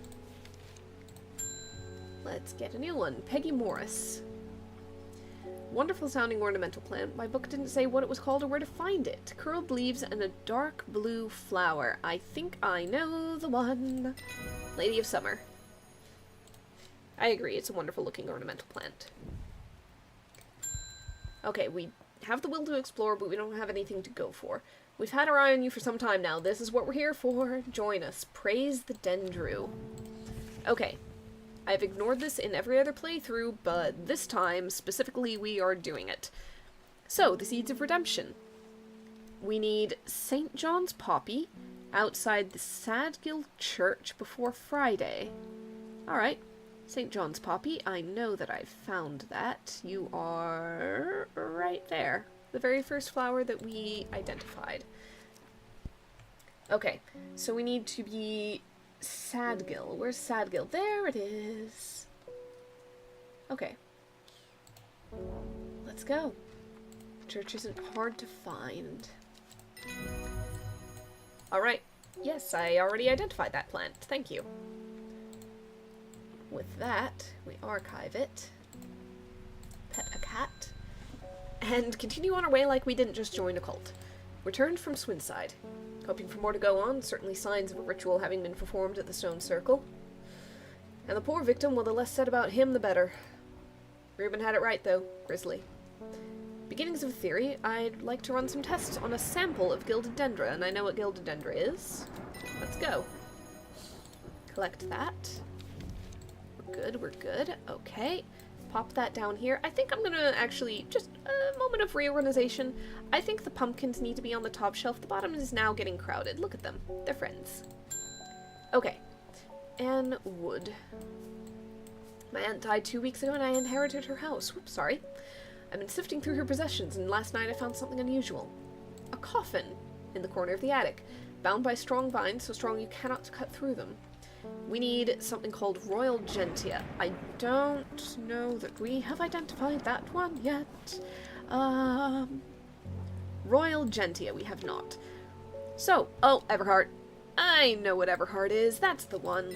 Let's get a new one. Peggy Morris. Wonderful sounding ornamental plant. My book didn't say what it was called or where to find it. Curled leaves and a dark blue flower. I think I know the one. Lady of Summer. I agree, it's a wonderful looking ornamental plant. Okay, we have the will to explore, but we don't have anything to go for. We've had our eye on you for some time now. This is what we're here for. Join us. Praise the Dendru. Okay. I've ignored this in every other playthrough, but this time, specifically, we are doing it. So, the Seeds of Redemption. We need St. John's Poppy outside the Sadgill Church before Friday. Alright. St. John's Poppy, I know that I've found that. You are right there. The very first flower that we identified. Okay, so we need to be Sadgill. Where's Sadgill? There it is. Okay. Let's go. The church isn't hard to find. Alright. Yes, I already identified that plant. Thank you. With that, we archive it. Pet a cat. And continue on our way like we didn't just join a cult. Returned from Swinside. Hoping for more to go on, certainly signs of a ritual having been performed at the stone circle. And the poor victim, well, the less said about him, the better. Reuben had it right, though. Grisly. Beginnings of a theory, I'd like to run some tests on a sample of Gilded Dendra, and I know what Gilded Dendra is. Let's go. Collect that. We're good, we're good. Okay. Pop that down here. I think I'm gonna actually, just a moment of reorganization. I think the pumpkins need to be on the top shelf. The bottom is now getting crowded. Look at them. They're friends. Okay. And wood. My aunt died 2 weeks ago and I inherited her house. Whoops, sorry. I've been sifting through her possessions and last night I found something unusual. A coffin in the corner of the attic, bound by strong vines, so strong you cannot cut through them. We need something called Royal Gentia. I don't know that we have identified that one yet. Royal Gentia, we have not. So, oh, Everheart. I know what Everheart is. That's the one.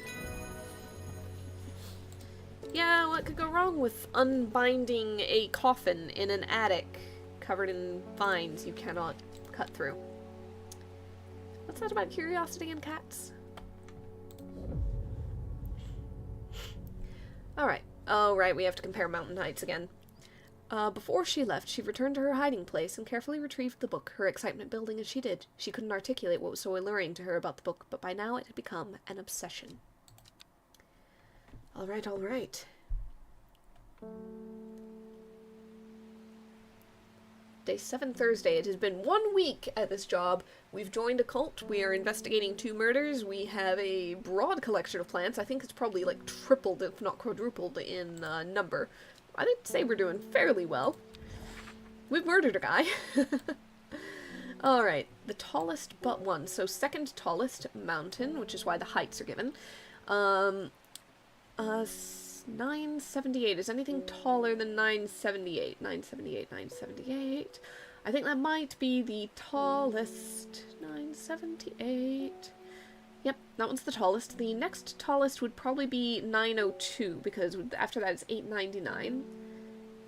Yeah, what could go wrong with unbinding a coffin in an attic covered in vines you cannot cut through? What's that about curiosity and cats? Alright. Oh, right, we have to compare Mountain Heights again. Before she left, she returned to her hiding place and carefully retrieved the book, her excitement building as she did. She couldn't articulate what was so alluring to her about the book, but by now it had become an obsession. Alright, alright. Day 7 Thursday. It has been 1 week at this job. We've joined a cult. We are investigating 2 murders. We have a broad collection of plants. I think it's probably like tripled, if not quadrupled, in number. I'd say we're doing fairly well. We've murdered a guy. Alright, the tallest but one. So second tallest mountain, which is why the heights are given. 978. Is anything taller than 978? 978, 978. I think that might be the tallest. 978. Yep, that one's the tallest. The next tallest would probably be 902, because after that it's 899.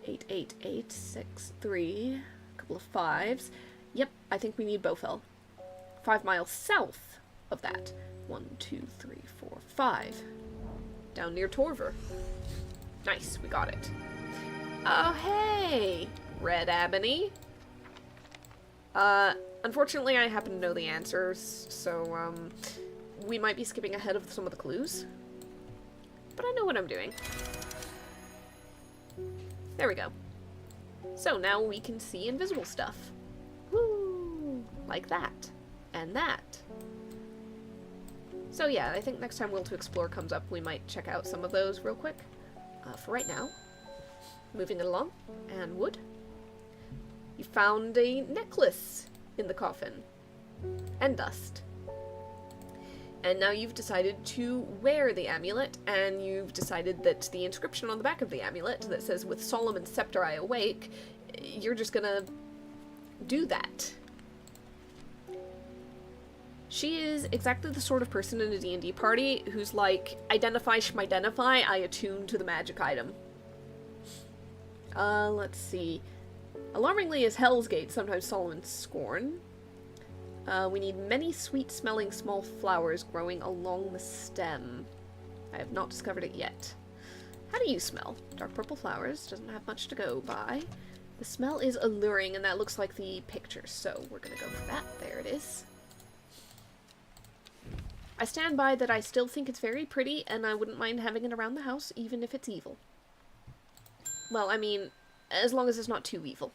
88863. A couple of 5s. Yep, I think we need Bowfell. 5 miles south of that. 1, 2, 3, 4, 5. Down near Torver. Nice, we got it. Oh, hey! Red Ebony. Unfortunately, I happen to know the answers, so, we might be skipping ahead of some of the clues. But I know what I'm doing. There we go. So now we can see invisible stuff. Woo! Like that. And that. So yeah, I think next time Will to Explore comes up, we might check out some of those real quick. For right now, moving it along, and wood. You found a necklace in the coffin. And dust. And now you've decided to wear the amulet, and you've decided that the inscription on the back of the amulet that says, "With Solomon's scepter I awake," you're just gonna do that. She is exactly the sort of person in a D&D party who's like, identify schmidentify, I attune to the magic item. Let's see. Alarmingly is Hell's Gate, sometimes Solomon's Scorn. We need many sweet-smelling small flowers growing along the stem. I have not discovered it yet. How do you smell? Dark purple flowers, doesn't have much to go by. The smell is alluring, and that looks like the picture, so we're gonna go for that. There it it is. I stand by that I still think it's very pretty, and I wouldn't mind having it around the house, even if it's evil. Well, I mean, as long as it's not too evil.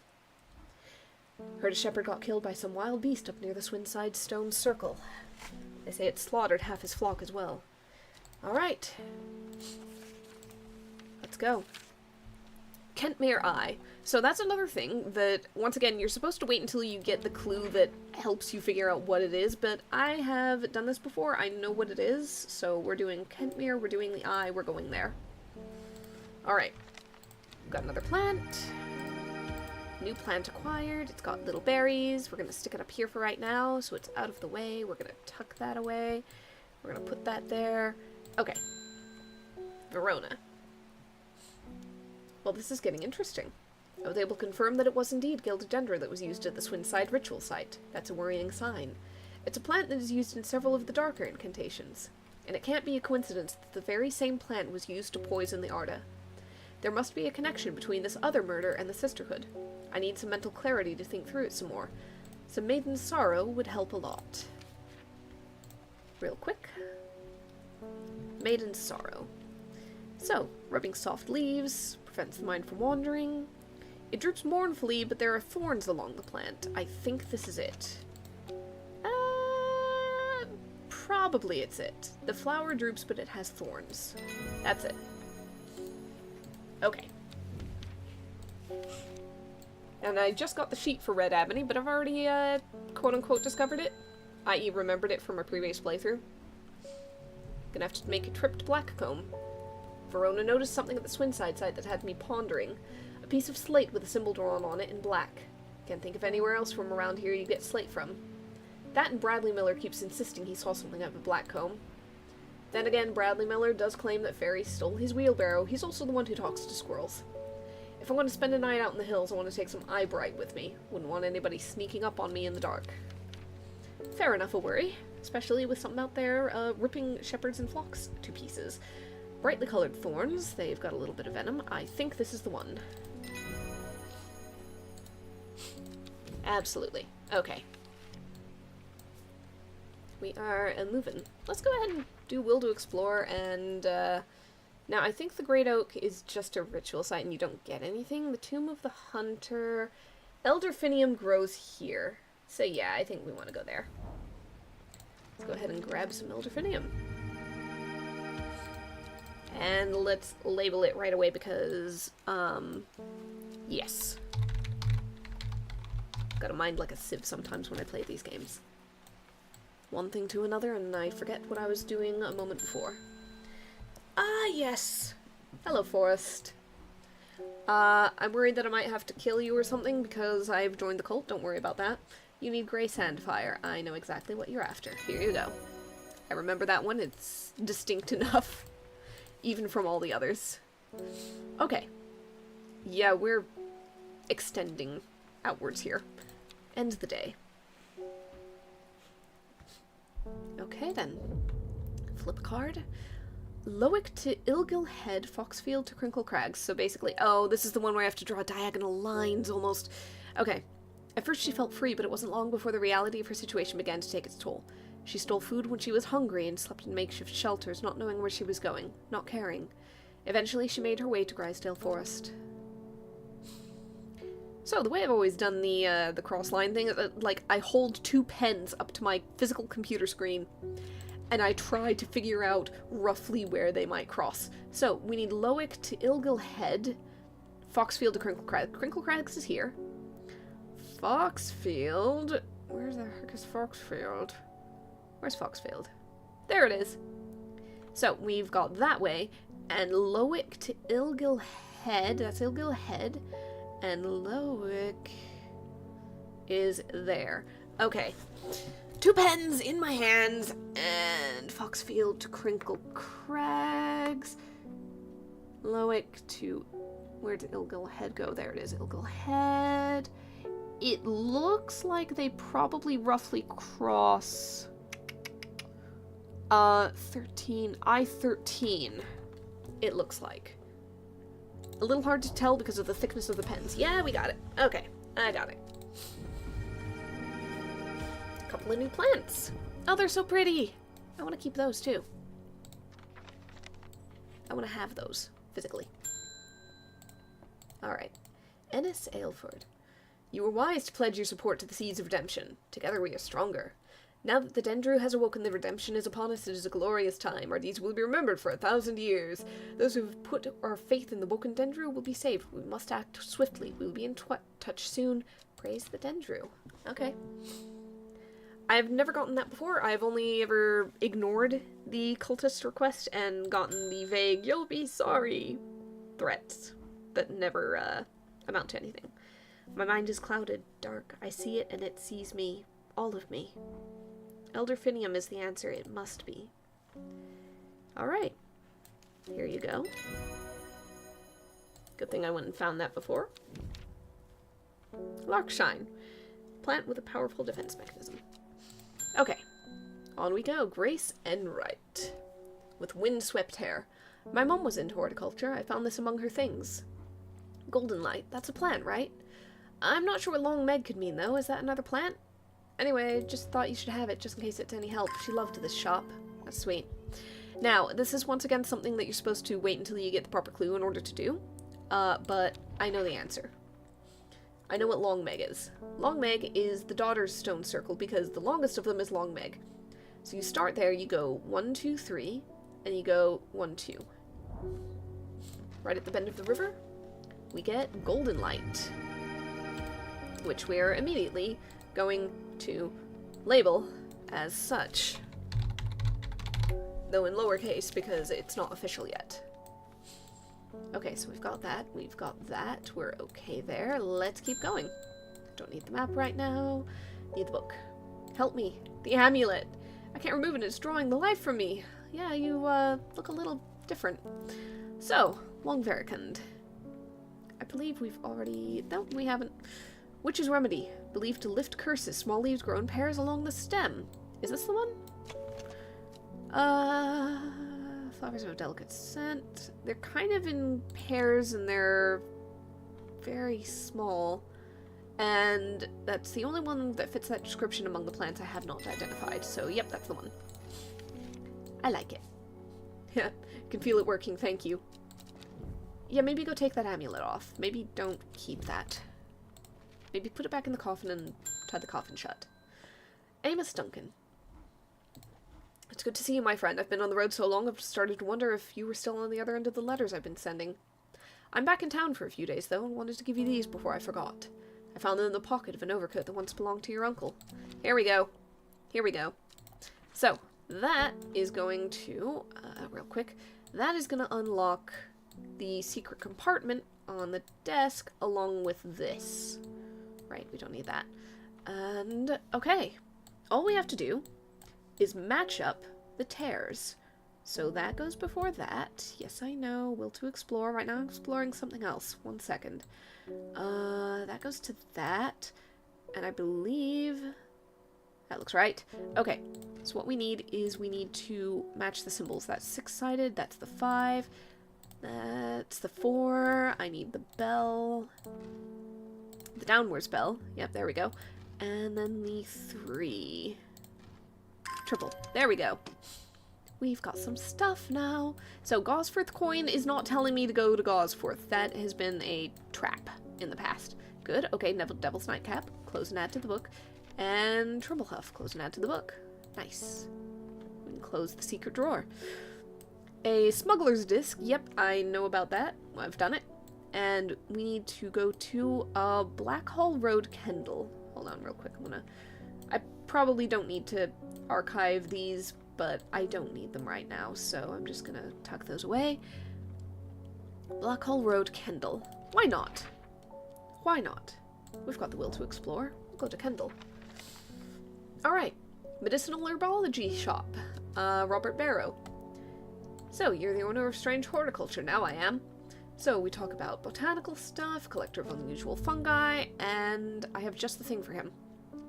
Heard a shepherd got killed by some wild beast up near the Swinside Stone Circle. They say it slaughtered half his flock as well. Alright. Let's go. Kentmere Eye. So that's another thing that, once again, you're supposed to wait until you get the clue that helps you figure out what it is, but I have done this before, I know what it is, so we're doing Kentmere, we're doing the eye, we're going there. Alright. Got another plant. New plant acquired, it's got little berries, we're gonna stick it up here for right now, so it's out of the way, we're gonna tuck that away, we're gonna put that there. Okay. Verona. Well, this is getting interesting. I was able to confirm that it was indeed gilded dendra that was used at the Swinside ritual site. That's a worrying sign. It's a plant that is used in several of the darker incantations, and it can't be a coincidence that the very same plant was used to poison the Arda. There must be a connection between this other murder and the Sisterhood. I need some mental clarity to think through it some more. Some Maiden's Sorrow would help a lot. Real quick. Maiden's Sorrow. So, rubbing soft leaves prevents the mind from wandering. It droops mournfully, but there are thorns along the plant. I think this is it. Probably it's it. The flower droops, but it has thorns. That's it. Okay. And I just got the sheet for Red Ebony, but I've already, quote-unquote, discovered it. I.e. remembered it from a previous playthrough. Gonna have to make a trip to Blackcomb. Verona noticed something at the Swinside site that had me pondering. A piece of slate with a symbol drawn on it in black. Can't think of anywhere else from around here you get slate from. That and Bradley Miller keeps insisting he saw something up at Blackcomb. Then again, Bradley Miller does claim that fairies stole his wheelbarrow. He's also the one who talks to squirrels. If I'm going to spend a night out in the hills, I want to take some eye bright with me. Wouldn't want anybody sneaking up on me in the dark. Fair enough a worry, especially with something out there ripping shepherds and flocks to pieces. Brightly colored thorns, they've got a little bit of venom. I think this is the one. Absolutely. Okay. We are moving. Let's go ahead and do Will to Explore, and now I think the Great Oak is just a ritual site and you don't get anything. The Tomb of the Hunter, Elderfinium grows here. So yeah, I think we want to go there. Let's go ahead and grab some Elderfinium. And let's label it right away because, yes. Got a mind like a sieve sometimes when I play these games. One thing to another, and I forget what I was doing a moment before. Ah, yes. Hello, Forest. I'm worried that I might have to kill you or something because I've joined the cult. Don't worry about that. You need Grey Sandfire. I know exactly what you're after. Here you go. I remember that one. It's distinct enough. Even from all the others. Okay. Yeah, we're extending outwards here. End the day. Okay, then. Flip a card. Lowick to Ilgil Head, Foxfield to Crinkle Crags. So basically, oh, this is the one where I have to draw diagonal lines almost. Okay. At first she felt free, but it wasn't long before the reality of her situation began to take its toll. She stole food when she was hungry and slept in makeshift shelters, not knowing where she was going, not caring. Eventually she made her way to Grisdale Forest. So, the way I've always done the cross-line thing is that, like, I hold two pens up to my physical computer screen, and I try to figure out roughly where they might cross. So, we need Lowick to Ilgil Head, Foxfield to Crinkle Crags. Crinkle Crags is here. Foxfield... Where the heck is Foxfield? Where's Foxfield? There it is. So, we've got that way, and Lowick to Ilgil Head, that's Ilgil Head, and Lowick is there. Okay. Two pens in my hands, and Foxfield to Crinkle Crags. Lowick to... Where did Ilgil Head go? There it is, Ilgil Head. It looks like they probably roughly cross... 13. I-13, it looks like. A little hard to tell because of the thickness of the pens. Yeah, we got it. Okay, I got it. couple of new plants. Oh, they're so pretty. I want to keep those too. I want to have those physically. Alright. Ennis Aylford. You were wise to pledge your support to the Seeds of Redemption. Together we are stronger. Now that the Dendru has awoken, the redemption is upon us. It is a glorious time. Our deeds will be remembered for 1,000 years. Those who have put our faith in the woken Dendru will be saved. We must act swiftly. We will be in touch soon. Praise the Dendru. Okay. I've never gotten that before. I've only ever ignored the cultist request and gotten the vague, you'll be sorry threats that never amount to anything. My mind is clouded, dark. I see it and it sees me. All of me. Elder Finium is the answer. It must be. Alright. Here you go. Good thing I went and found that before. Larkshine. Plant with a powerful defense mechanism. Okay. On we go. Grace Enright. With windswept hair. My mom was into horticulture. I found this among her things. Golden light. That's a plant, right? I'm not sure what long Meg could mean, though. Is that another plant? Anyway, just thought you should have it, just in case it's any help. She loved this shop. That's sweet. Now, this is once again something that you're supposed to wait until you get the proper clue in order to do. But I know the answer. I know what Long Meg is. Long Meg is the daughter's stone circle, because the longest of them is Long Meg. So you start there, you go 1, 2, 3, and you go 1, 2. Right at the bend of the river, we get Golden Light, which we're immediately going to label as such. Though in lowercase, because it's not official yet. Okay, so we've got that, we're okay there. Let's keep going. Don't need the map right now. Need the book. Help me. The amulet. I can't remove it, it's drawing the life from me. Yeah, you, look a little different. So, Longverikund. I believe we've already... No, we haven't. Witch's Remedy. Believed to lift curses. Small leaves grow in pairs along the stem. Is this the one? Flowers of a delicate scent. They're kind of in pairs and they're very small. And that's the only one that fits that description among the plants I have not identified. So, yep, that's the one. I like it. Yeah, can feel it working, thank you. Yeah, maybe go take that amulet off. Maybe don't keep that. Maybe put it back in the coffin and tie the coffin shut. Amos Duncan. It's good to see you, my friend. I've been on the road so long, I've started to wonder if you were still on the other end of the letters I've been sending. I'm back in town for a few days, though, and wanted to give you these before I forgot. I found them in the pocket of an overcoat that once belonged to your uncle. Here we go. Here we go. So, that is going to, real quick, that is going to unlock the secret compartment on the desk along with this. Right, we don't need that. And, okay. All we have to do is match up the tears. So that goes before that. Yes, I know. Will to explore. Right now I'm exploring something else. 1 second. That goes to that. And I believe that looks right. Okay. So what we need is we need to match the symbols. That's 6-sided. That's the 5. That's the 4. I need the bell. The downwards bell. Yep, there we go. And then the 3. Triple. There we go. We've got some stuff now. So Gosforth coin is not telling me to go to Gosforth. That has been a trap in the past. Good. Okay, Devil's Nightcap. Close and add to the book. And Trimblehuff. Close and add to the book. Nice. We can close the secret drawer. A Smuggler's Disc. Yep, I know about that. I've done it. And we need to go to Blackhall Road, Kendall. Hold on real quick. I probably don't need to archive these, but I don't need them right now, so I'm just gonna tuck those away. Blackhall Road, Kendall. Why not? Why not? We've got the will to explore. We'll go to Kendall. Alright. Medicinal Herbology Shop. Robert Barrow. So, you're the owner of Strange Horticulture. Now I am. So, we talk about botanical stuff, collector of unusual fungi, and I have just the thing for him.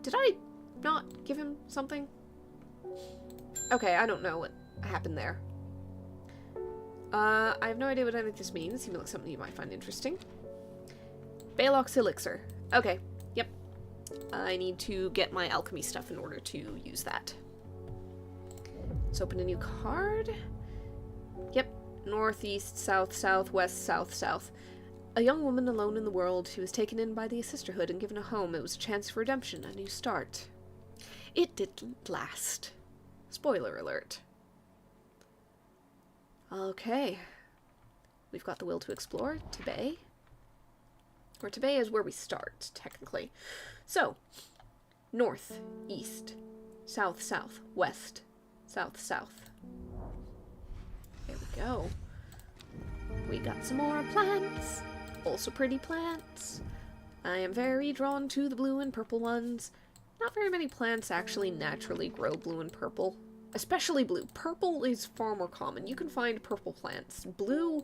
Did I not give him something? Okay, I don't know what happened there. I have no idea what any of this means. Seems like something you might find interesting. Baylock's Elixir. Okay, yep. I need to get my alchemy stuff in order to use that. Let's open a new card. Yep. Northeast, south, southwest, south, south. A young woman alone in the world who was taken in by the sisterhood and given a home. It was a chance for redemption, a new start. It didn't last. Spoiler alert. Okay. We've got the will to explore. Tibet. Or Tibet is where we start, technically. So, north, east, south, south, west, south, south. There we go. We got some more plants. Also pretty plants. I am very drawn to the blue and purple ones. Not very many plants actually naturally grow blue and purple. Especially blue. Purple is far more common. You can find purple plants. Blue,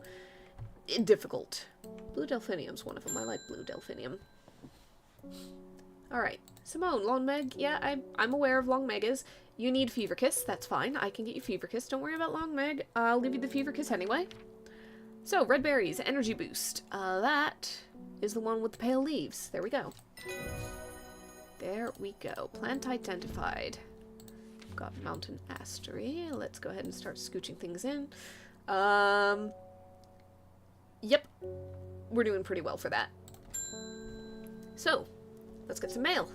difficult. Blue delphinium's one of them. I like blue delphinium. Alright. Simone, Long Meg. Yeah, I'm aware of Long Megas. You need Fever Kiss. That's fine. I can get you Fever Kiss. Don't worry about Long Meg. I'll give you the Fever Kiss anyway. So, red berries, energy boost. That is the one with the pale leaves. There we go. There we go. Plant identified. Got mountain astery. Let's go ahead and start scooching things in. Yep. We're doing pretty well for that. So, let's get some mail.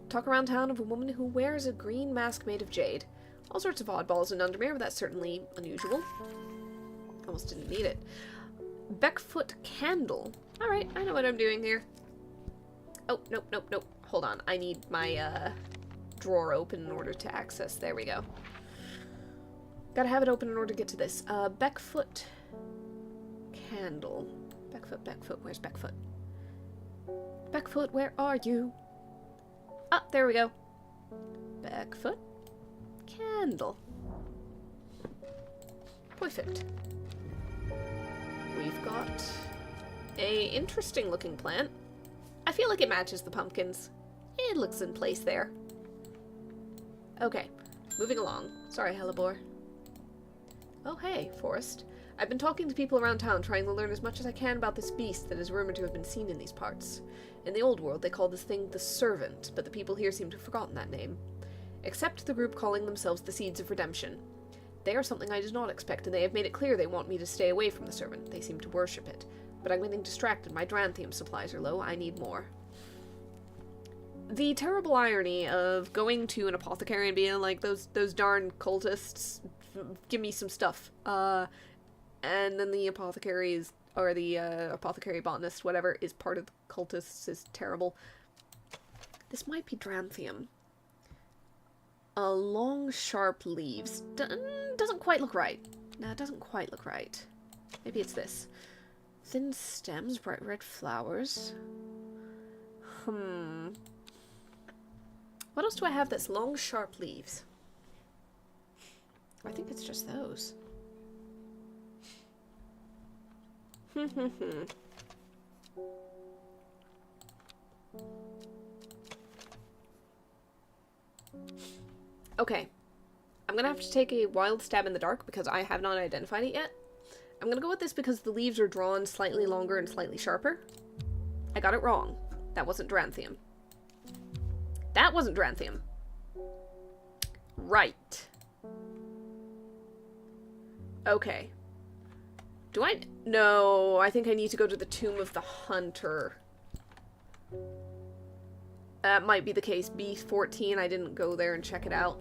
Talk around town of a woman who wears a green mask made of jade. All sorts of oddballs in Undermere, but that's certainly unusual. Almost didn't need it. Beckfoot candle. Alright, I know what I'm doing here. Oh, nope, nope, nope. Hold on. I need my, drawer open in order to access. There we go. Gotta have it open in order to get to this. Beckfoot candle. Beckfoot. Where's Beckfoot? Beckfoot, where are you? Ah, there we go. Beckfoot candle. Perfect. We've got a interesting looking plant. I feel like it matches the pumpkins. It looks in place there. Okay, moving along. Sorry, Hellebore. Oh hey, Forest. I've been talking to people around town trying to learn as much as I can about this beast that is rumored to have been seen in these parts. In the old world, they called this thing the Servant, but the people here seem to have forgotten that name. Except the group calling themselves the Seeds of Redemption. They are something I did not expect, and they have made it clear they want me to stay away from the Servant. They seem to worship it. But I'm getting distracted. My Dranthium supplies are low. I need more. The terrible irony of going to an apothecary and being like, those darn cultists, give me some stuff. And then the apothecary is, or the apothecary botanist, whatever, is part of the cultists is terrible. This might be Dranthium. Long, sharp leaves. Doesn't quite look right. No, it doesn't quite look right. Maybe it's this. Thin stems, bright red flowers. What else do I have that's long, sharp leaves? I think it's just those. Okay. I'm gonna have to take a wild stab in the dark because I have not identified it yet. I'm gonna go with this because the leaves are drawn slightly longer and slightly sharper. I got it wrong. That wasn't Dranthium. That wasn't Dranthium. Right. Okay. Do I? No, I think I need to go to the Tomb of the Hunter. That might be the case. B14, I didn't go there and check it out.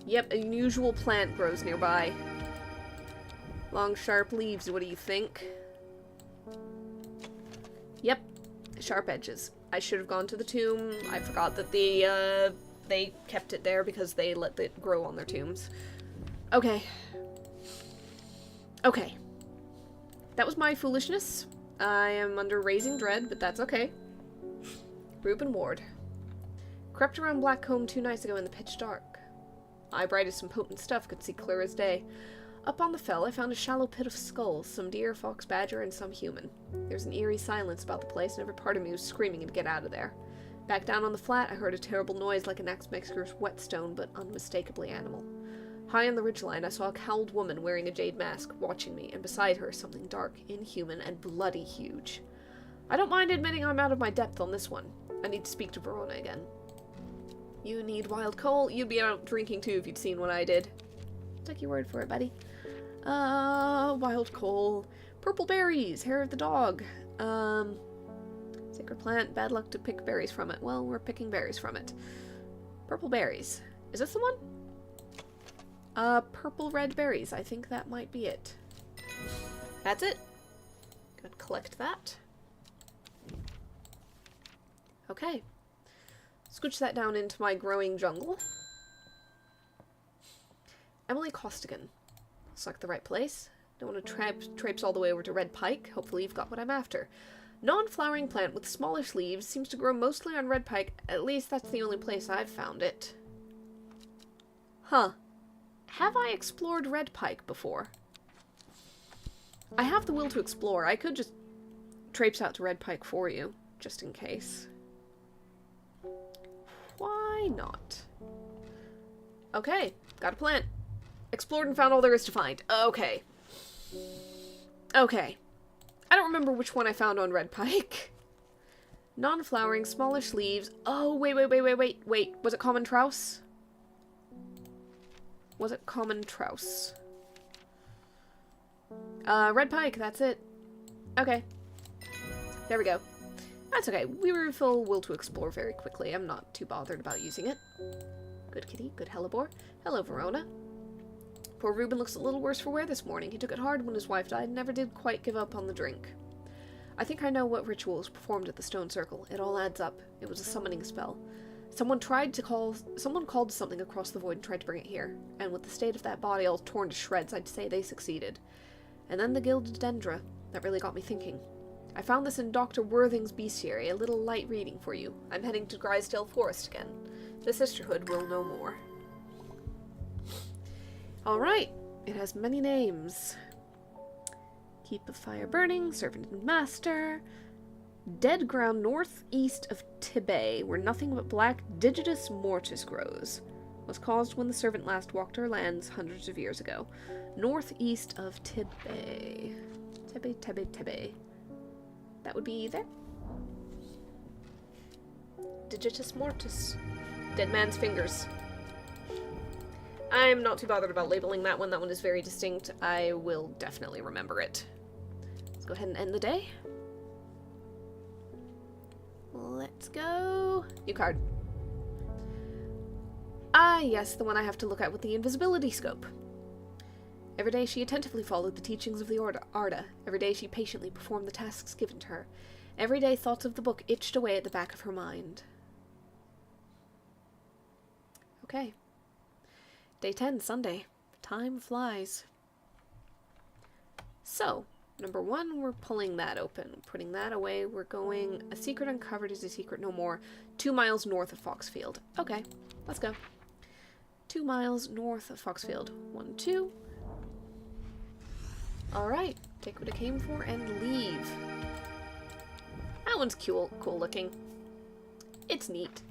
Yep, an unusual plant grows nearby. Long, sharp leaves, what do you think? Yep, sharp edges. I should have gone to the tomb. I forgot that they kept it there because they let it grow on their tombs. Okay. Okay. That was my foolishness. I am under raising dread, but that's okay. Reuben Ward. Crept around Blackcomb 2 nights ago in the pitch dark. I brighted some potent stuff, could see clear as day. Up on the fell, I found a shallow pit of skulls, some deer, fox, badger, and some human. There was an eerie silence about the place, and every part of me was screaming to get out of there. Back down on the flat, I heard a terrible noise like an axe-maker's whetstone, but unmistakably animal. High on the ridgeline, I saw a cowled woman wearing a jade mask, watching me, and beside her, something dark, inhuman, and bloody huge. I don't mind admitting I'm out of my depth on this one. I need to speak to Verona again. You need wild coal? You'd be out drinking too if you'd seen what I did. Take your word for it, buddy. Wild coal. Purple berries, hair of the dog. Sacred plant, bad luck to pick berries from it. Well, we're picking berries from it. Purple berries. Is this the one? Purple red berries. I think that might be it. That's it. Gonna collect that. Okay. Scooch that down into my growing jungle. Emily Costigan. Select the right place. Don't want to traipse all the way over to Red Pike. Hopefully you've got what I'm after. Non-flowering plant with smallish leaves, seems to grow mostly on Red Pike. At least that's the only place I've found it. Huh. Have I explored Red Pike before? I have the will to explore. I could just traipse out to Red Pike for you, just in case. Why not? Okay, got a plant. Explored and found all there is to find. Okay. Okay. I don't remember which one I found on Red Pike. Non-flowering, smallish leaves. Oh, wait. Was it common trowse? Was it common trowse? Red Pike, that's it. Okay. There we go. That's okay. We refill will to explore very quickly. I'm not too bothered about using it. Good kitty, good hellebore. Hello, Verona. Poor Reuben looks a little worse for wear this morning. He took it hard when his wife died and never did quite give up on the drink. I think I know what ritual was performed at the stone circle. It all adds up. It was a summoning spell. Someone called something across the void and tried to bring it here. And with the state of that body all torn to shreds, I'd say they succeeded. And then the Gilded Dendra. That really got me thinking. I found this in Dr. Worthing's bestiary, a little light reading for you. I'm heading to Grisdale Forest again. The Sisterhood will know more. Alright, it has many names. Keep of Fire Burning, Servant and Master. Dead ground northeast of Tibet, where nothing but black Digitus mortis grows. Was caused when the servant last walked our lands hundreds of years ago. Northeast of Tibet. Tibet. That would be there. Digitus mortis. Dead man's fingers. I'm not too bothered about labeling that one. That one is very distinct. I will definitely remember it. Let's go ahead and end the day. Let's go. New card. Ah, yes, the one I have to look at with the invisibility scope. Every day she attentively followed the teachings of the Arda. Every day she patiently performed the tasks given to her. Every day thoughts of the book itched away at the back of her mind. Okay. Day 10, Sunday. Time flies. So, number 1, we're pulling that open. Putting that away, we're going... A secret uncovered is a secret no more. 2 miles north of Foxfield. Okay, let's go. 2 miles north of Foxfield. 1, 2. Alright, take what it came for and leave. That one's cool looking. It's neat.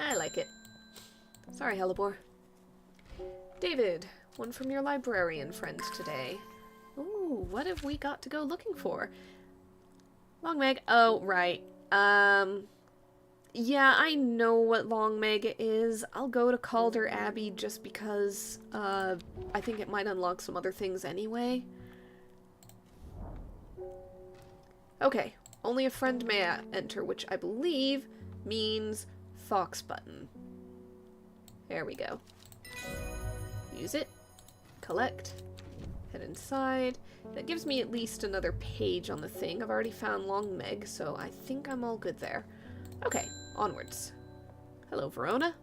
I like it. Sorry, Hellebore. David, one from your librarian friends today. Ooh, what have we got to go looking for? Long Meg. Oh, right. Yeah, I know what Long Meg is. I'll go to Calder Abbey just because, I think it might unlock some other things anyway. Okay, only a friend may enter, which I believe means Fox button. There we go. Use it. Collect. Head inside. That gives me at least another page on the thing. I've already found Long Meg, so I think I'm all good there. Okay, onwards. Hello, Verona.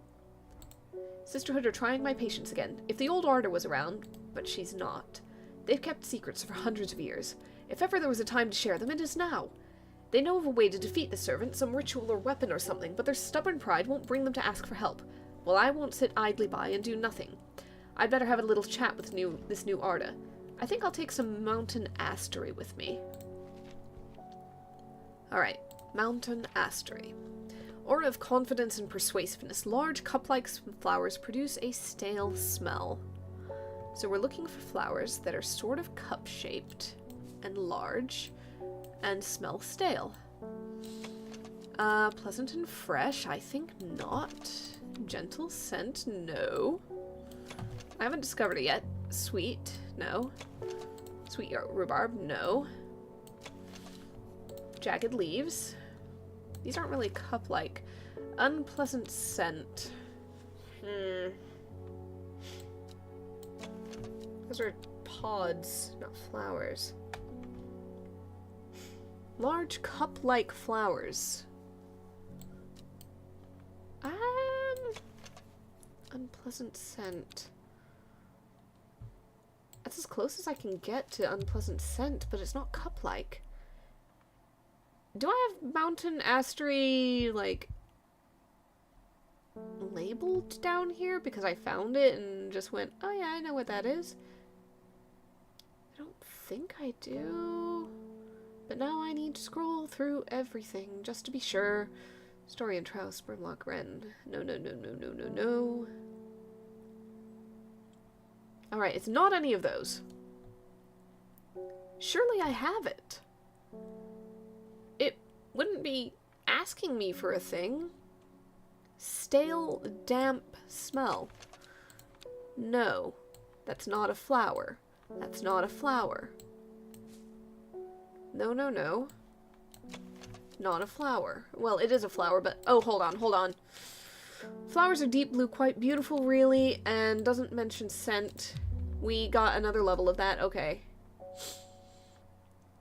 Sisterhood are trying my patience again. If the old Arda was around, but she's not. They've kept secrets for hundreds of years. If ever there was a time to share them, it is now. They know of a way to defeat the servant, some ritual or weapon or something, but their stubborn pride won't bring them to ask for help. Well, I won't sit idly by and do nothing. I'd better have a little chat with this new Arda. I think I'll take some mountain astery with me. Alright, mountain astery. Aura of confidence and persuasiveness. Large cup-like flowers produce a stale smell. So we're looking for flowers that are sort of cup-shaped and large and smell stale. Pleasant and fresh? I think not. Gentle scent? No. I haven't discovered it yet. Sweet? No. Sweet rhubarb? No. Jagged leaves? These aren't really cup-like. Unpleasant scent. Those are pods, not flowers. Large cup-like flowers. Unpleasant scent. That's as close as I can get to unpleasant scent, but it's not cup-like. Do I have mountain astery, like, labeled down here? Because I found it and just went, oh yeah, I know what that is. I don't think I do. But now I need to scroll through everything just to be sure. Story and Trouse, Brimlock Wren. No, no, no, no, no, no, no. Alright, it's not any of those. Surely I have it. It wouldn't be asking me for a thing. Stale, damp smell. No, that's not a flower. That's not a flower. No, no, no. Not a flower. Well, it is a flower, but... Oh, hold on, hold on. Flowers are deep blue, quite beautiful, really, and doesn't mention scent. We got another level of that. Okay.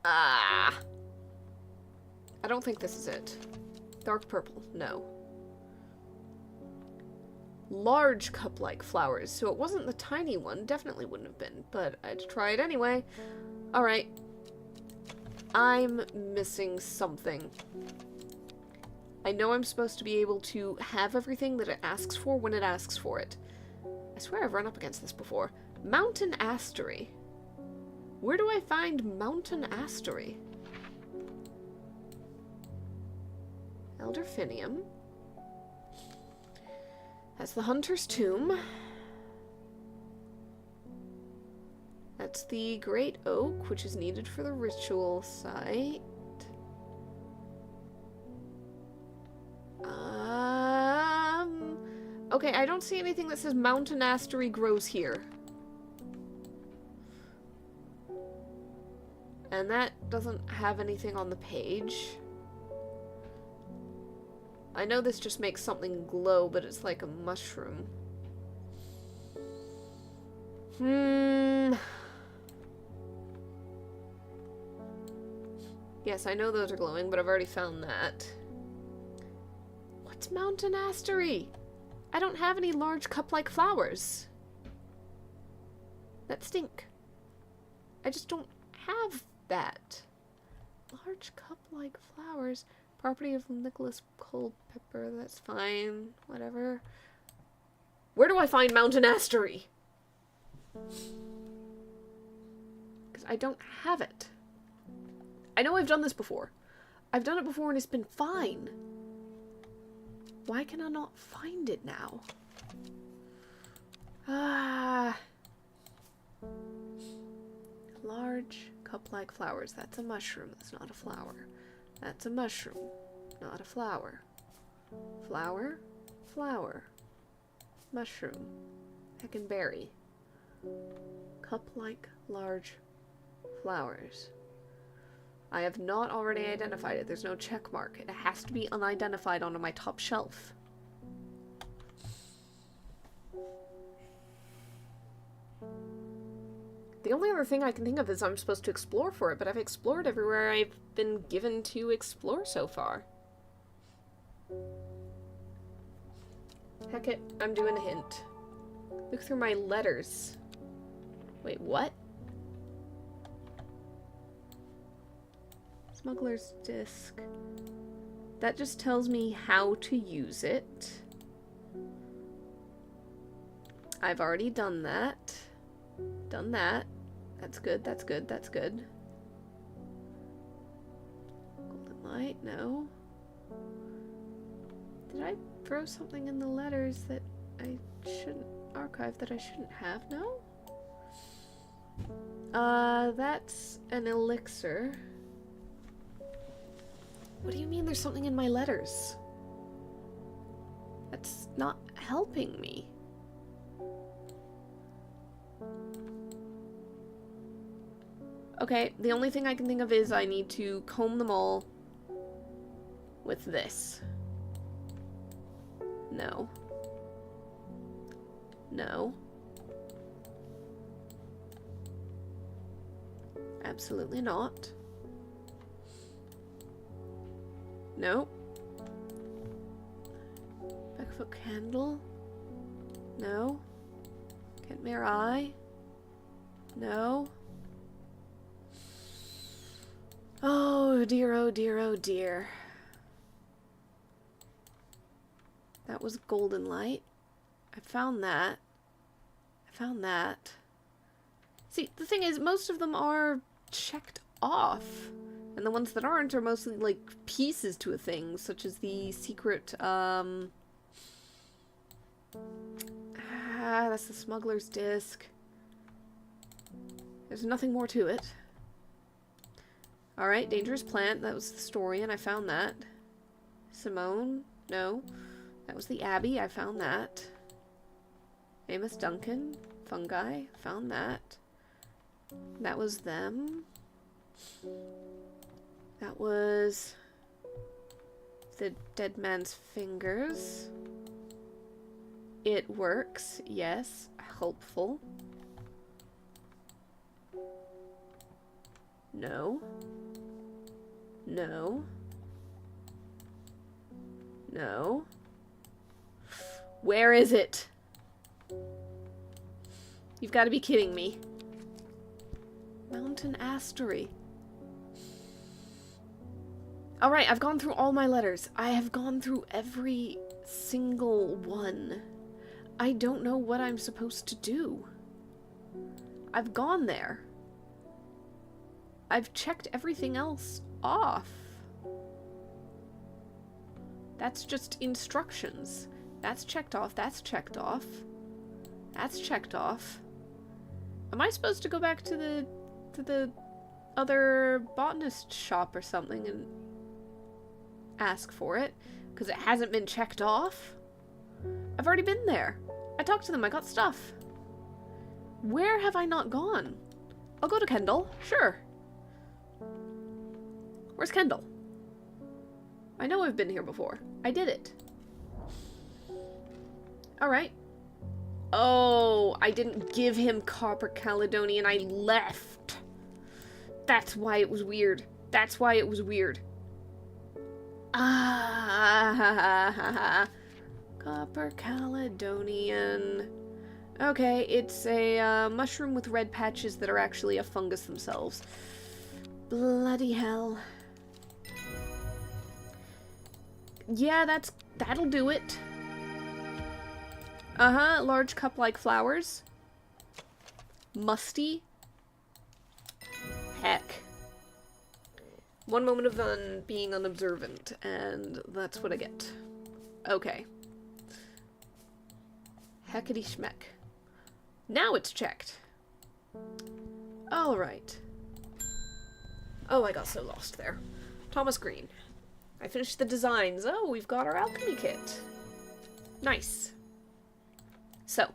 I don't think this is it. Dark purple. No. Large cup-like flowers. So it wasn't the tiny one. Definitely wouldn't have been. But I had to try it anyway. Alright. I'm missing something. I know I'm supposed to be able to have everything that it asks for when it asks for it. I swear I've run up against this before. Mountain astery. Where do I find mountain astery? Elderfinium. That's the hunter's tomb. That's the great oak, which is needed for the ritual site. Okay, I don't see anything that says mountain astery grows here. And that doesn't have anything on the page. I know this just makes something glow, but it's like a mushroom. Yes, I know those are glowing, but I've already found that. What's mountain astery? I don't have any large cup-like flowers. That stink. I just don't have that. Large cup-like flowers. Property of Nicholas Culpeper. That's fine. Whatever. Where do I find mountain astery? Because I don't have it. I know I've done this before. I've done it before and it's been fine. Why can I not find it now? Large cup-like flowers. That's a mushroom. That's not a flower. That's a mushroom. Not a flower. Flower. Flower. Mushroom. Heckenberry. Cup-like large flowers. I have not already identified it. There's no check mark. It has to be unidentified onto my top shelf. The only other thing I can think of is I'm supposed to explore for it, but I've explored everywhere I've been given to explore so far. Heck it, I'm doing a hint. Look through my letters. Wait, what? Smuggler's disc. That just tells me how to use it. I've already done that. Done that. That's good, that's good, that's good. Golden light, no. Did I throw something in the letters that I shouldn't archive that I shouldn't have? No? That's an elixir. What do you mean there's something in my letters? That's not helping me. Okay, the only thing I can think of is I need to comb them all with this. No. No. Absolutely not. No. Backfoot candle. No. Can't mirror eye. No. Oh dear, oh dear, oh dear. That was golden light. I found that. I found that. See, the thing is, most of them are checked off. And the ones that aren't are mostly, like, pieces to a thing, such as the secret, that's the smuggler's disc. There's nothing more to it. Alright, dangerous plant, that was the story, and I found that. Simone, no. That was the Abbey, I found that. Amos Duncan, fungi, found that. That was them. That was the dead man's fingers. It works, yes, helpful. No. No. No. Where is it? You've got to be kidding me. Mountain Astery. Alright, I've gone through all my letters. I have gone through every single one. I don't know what I'm supposed to do. I've gone there. I've checked everything else off. That's just instructions. That's checked off. That's checked off. That's checked off. Am I supposed to go back to the other botanist shop or something and ask for it? Because it hasn't been checked off? I've already been there. I talked to them. I got stuff. Where have I not gone? I'll go to Kendall. Sure. Where's Kendall? I know I've been here before. I did it. Alright. Oh, I didn't give him Copper Caledonian. I left. That's why it was weird. That's why it was weird. Ah, Copper Caledonian. Okay, it's a mushroom with red patches that are actually a fungus themselves. Bloody hell. Yeah, that'll do it. Uh-huh, large cup-like flowers. Musty. Heck. One moment of being unobservant, and that's what I get. Okay. Heckity schmeck. Now it's checked. Alright. Oh, I got so lost there. Thomas Green. I finished the designs. Oh, we've got our alchemy kit. Nice. So,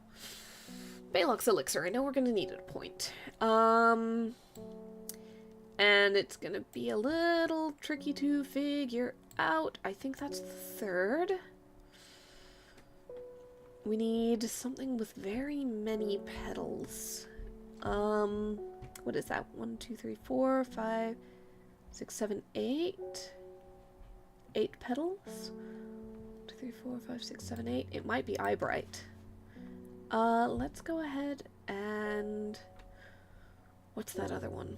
Baylock's elixir. I know we're going to need it at a point. And it's going to be a little tricky to figure out. I think that's the third. We need something with very many petals. What is that? 1, 2, 3, 4, 5, 6, 7, 8. 8 petals? 2, 3, 4, 5, 6, 7, 8. It might be eyebright. Let's go ahead and... What's that other one?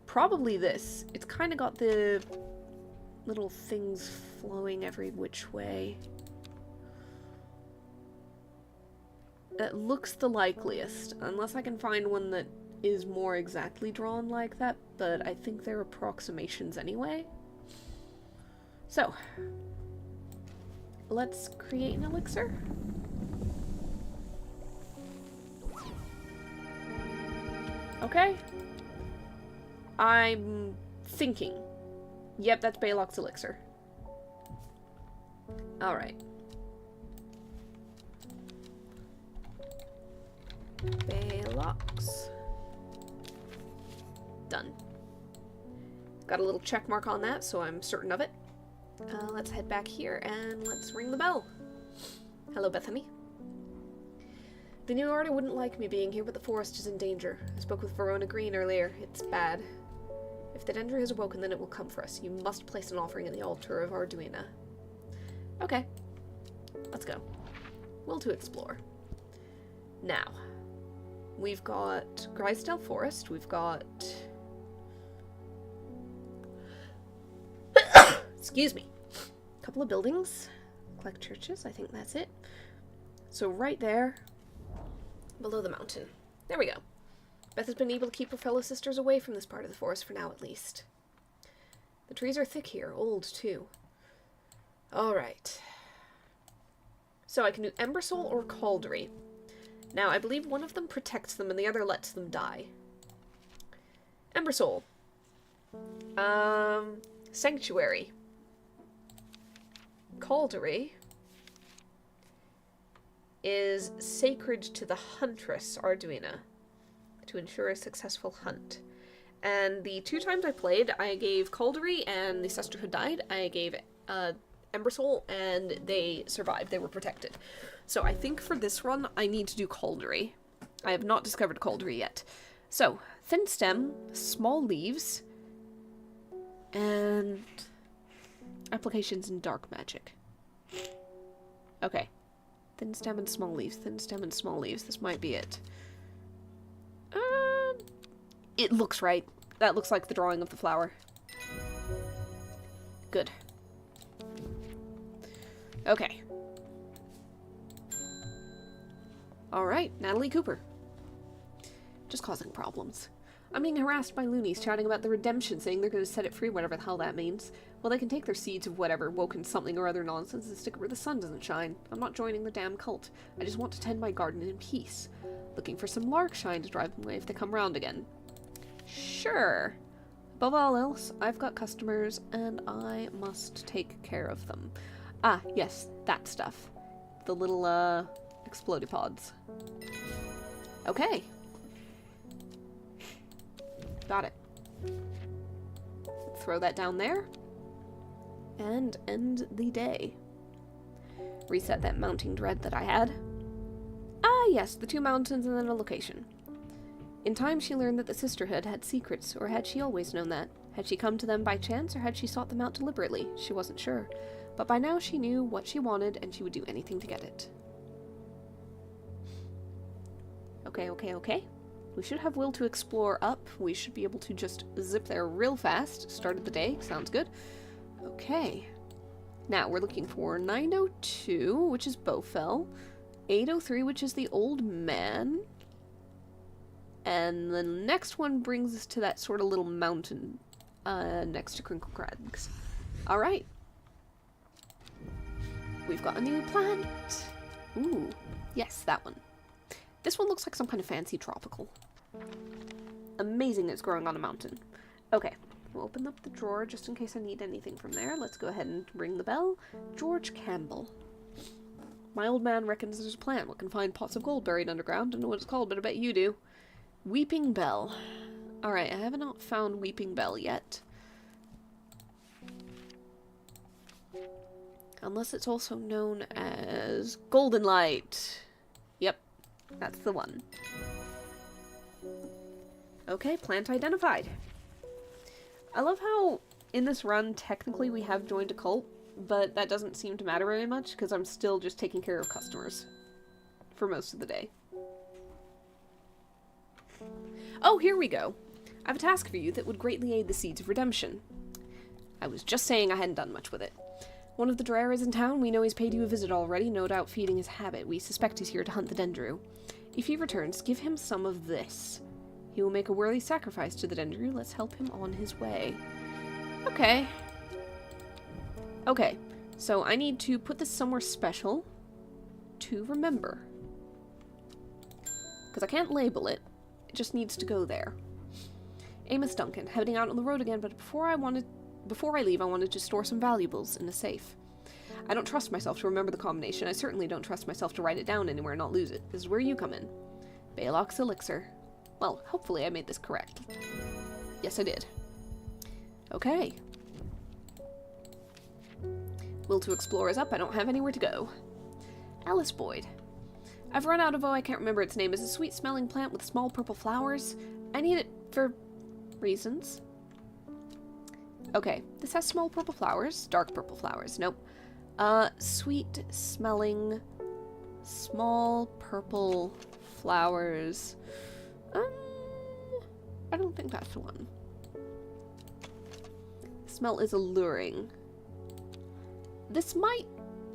Probably this. It's kind of got the little things flowing every which way. It looks the likeliest, unless I can find one that is more exactly drawn like that, but I think they're approximations anyway. So, let's create an elixir. Okay. I'm thinking. Yep, that's Baylock's elixir. Alright. Baylock's. Done. Got a little check mark on that, so I'm certain of it. Let's head back here and let's ring the bell. Hello, Bethany. The new order wouldn't like me being here, but the forest is in danger. I spoke with Verona Green earlier. It's bad. If the Dendry has awoken, then it will come for us. You must place an offering in the altar of Arduina. Okay. Let's go. Will to explore. Now, we've got Grisdale Forest. We've got... Excuse me. A couple of buildings. Collect churches. I think that's it. So right there, below the mountain. There we go. Beth has been able to keep her fellow sisters away from this part of the forest for now, at least. The trees are thick here, old too. Alright. So I can do Embersoul or Caldery. Now, I believe one of them protects them and the other lets them die. Embersoul. Sanctuary. Caldery is sacred to the huntress, Arduina, to ensure a successful hunt. And the 2 times I played, I gave Caldery and the Sisterhood died. I gave Embersoul and they survived. They were protected. So I think for this run, I need to do Caldery. I have not discovered Caldery yet. So, thin stem, small leaves, and applications in dark magic. Okay. Thin stem and small leaves, thin stem and small leaves. This might be it. It looks right. That looks like the drawing of the flower. Good. Okay. Alright, Natalie Cooper. Just causing problems. I'm being harassed by loonies chatting about the redemption, saying they're going to set it free, whatever the hell that means. Well, they can take their seeds of whatever, woken something or other nonsense, and stick it where the sun doesn't shine. I'm not joining the damn cult. I just want to tend my garden in peace. Looking for some larkshine to drive them away if they come round again. Sure. Above all else, I've got customers, and I must take care of them. Ah, yes, that stuff. The little, explodipods. Okay. Got it. Throw that down there. And end the day. Reset that mounting dread that I had. Ah, yes, the 2 mountains and then a location. In time, she learned that the Sisterhood had secrets, or had she always known that? Had she come to them by chance, or had she sought them out deliberately? She wasn't sure. But by now she knew what she wanted, and she would do anything to get it. Okay, okay, okay. We should have will to explore up. We should be able to just zip there real fast. Start of the day. Sounds good. Okay. Now, we're looking for 902, which is Bowfell. 803, which is the Old Man. And the next one brings us to that sort of little mountain next to Crinkle Crags. Alright. We've got a new plant. Ooh. Yes, that one. This one looks like some kind of fancy tropical. Amazing it's growing on a mountain. Okay, we'll open up the drawer just in case I need anything from there. Let's go ahead and ring the bell. George Campbell. My old man reckons there's a plant that can find pots of gold buried underground. Don't know what it's called, but I bet you do. Weeping Bell. Alright, I have not found Weeping Bell yet. Unless it's also known as Golden Light. Yep, that's the one. Okay, plant identified. I love how in this run, technically we have joined a cult, but that doesn't seem to matter very much because I'm still just taking care of customers for most of the day. Oh, here we go. I have a task for you that would greatly aid the Seeds of Redemption. I was just saying I hadn't done much with it. One of the Drare is in town. We know he's paid you a visit already, no doubt feeding his habit. We suspect he's here to hunt the Dendru. If he returns, give him some of this. He will make a worthy sacrifice to the Dendru. Let's help him on his way. Okay. Okay, so I need to put this somewhere special to remember. Because I can't label it. It just needs to go there. Amos Duncan, heading out on the road again, but before I leave, I wanted to store some valuables in a safe. I don't trust myself to remember the combination. I certainly don't trust myself to write it down anywhere and not lose it. This is where you come in. Baylock's elixir. Well, hopefully I made this correct. Yes, I did. Okay. Will to explore is up. I don't have anywhere to go. Alice Boyd. I've run out of, I can't remember its name. It's a sweet-smelling plant with small purple flowers. I need it for reasons. Okay, this has small purple flowers. Dark purple flowers. Nope. Sweet-smelling, small purple flowers. I don't think that's the one. Smell is alluring. This might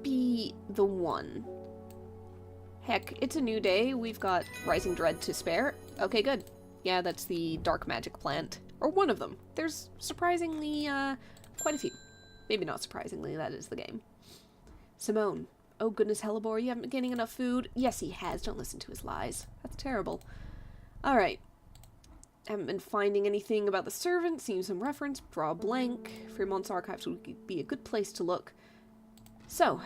be the one. Heck, it's a new day. We've got Rising Dread to spare. Okay, good. Yeah, that's the dark magic plant. Or one of them. There's surprisingly, quite a few. Maybe not surprisingly, that is the game. Simone. Oh goodness, Hellebore, you haven't been getting enough food? Yes, he has. Don't listen to his lies. That's terrible. Alright. Haven't been finding anything about the servant. Seeing some reference. Draw a blank. Fremont's archives would be a good place to look. So.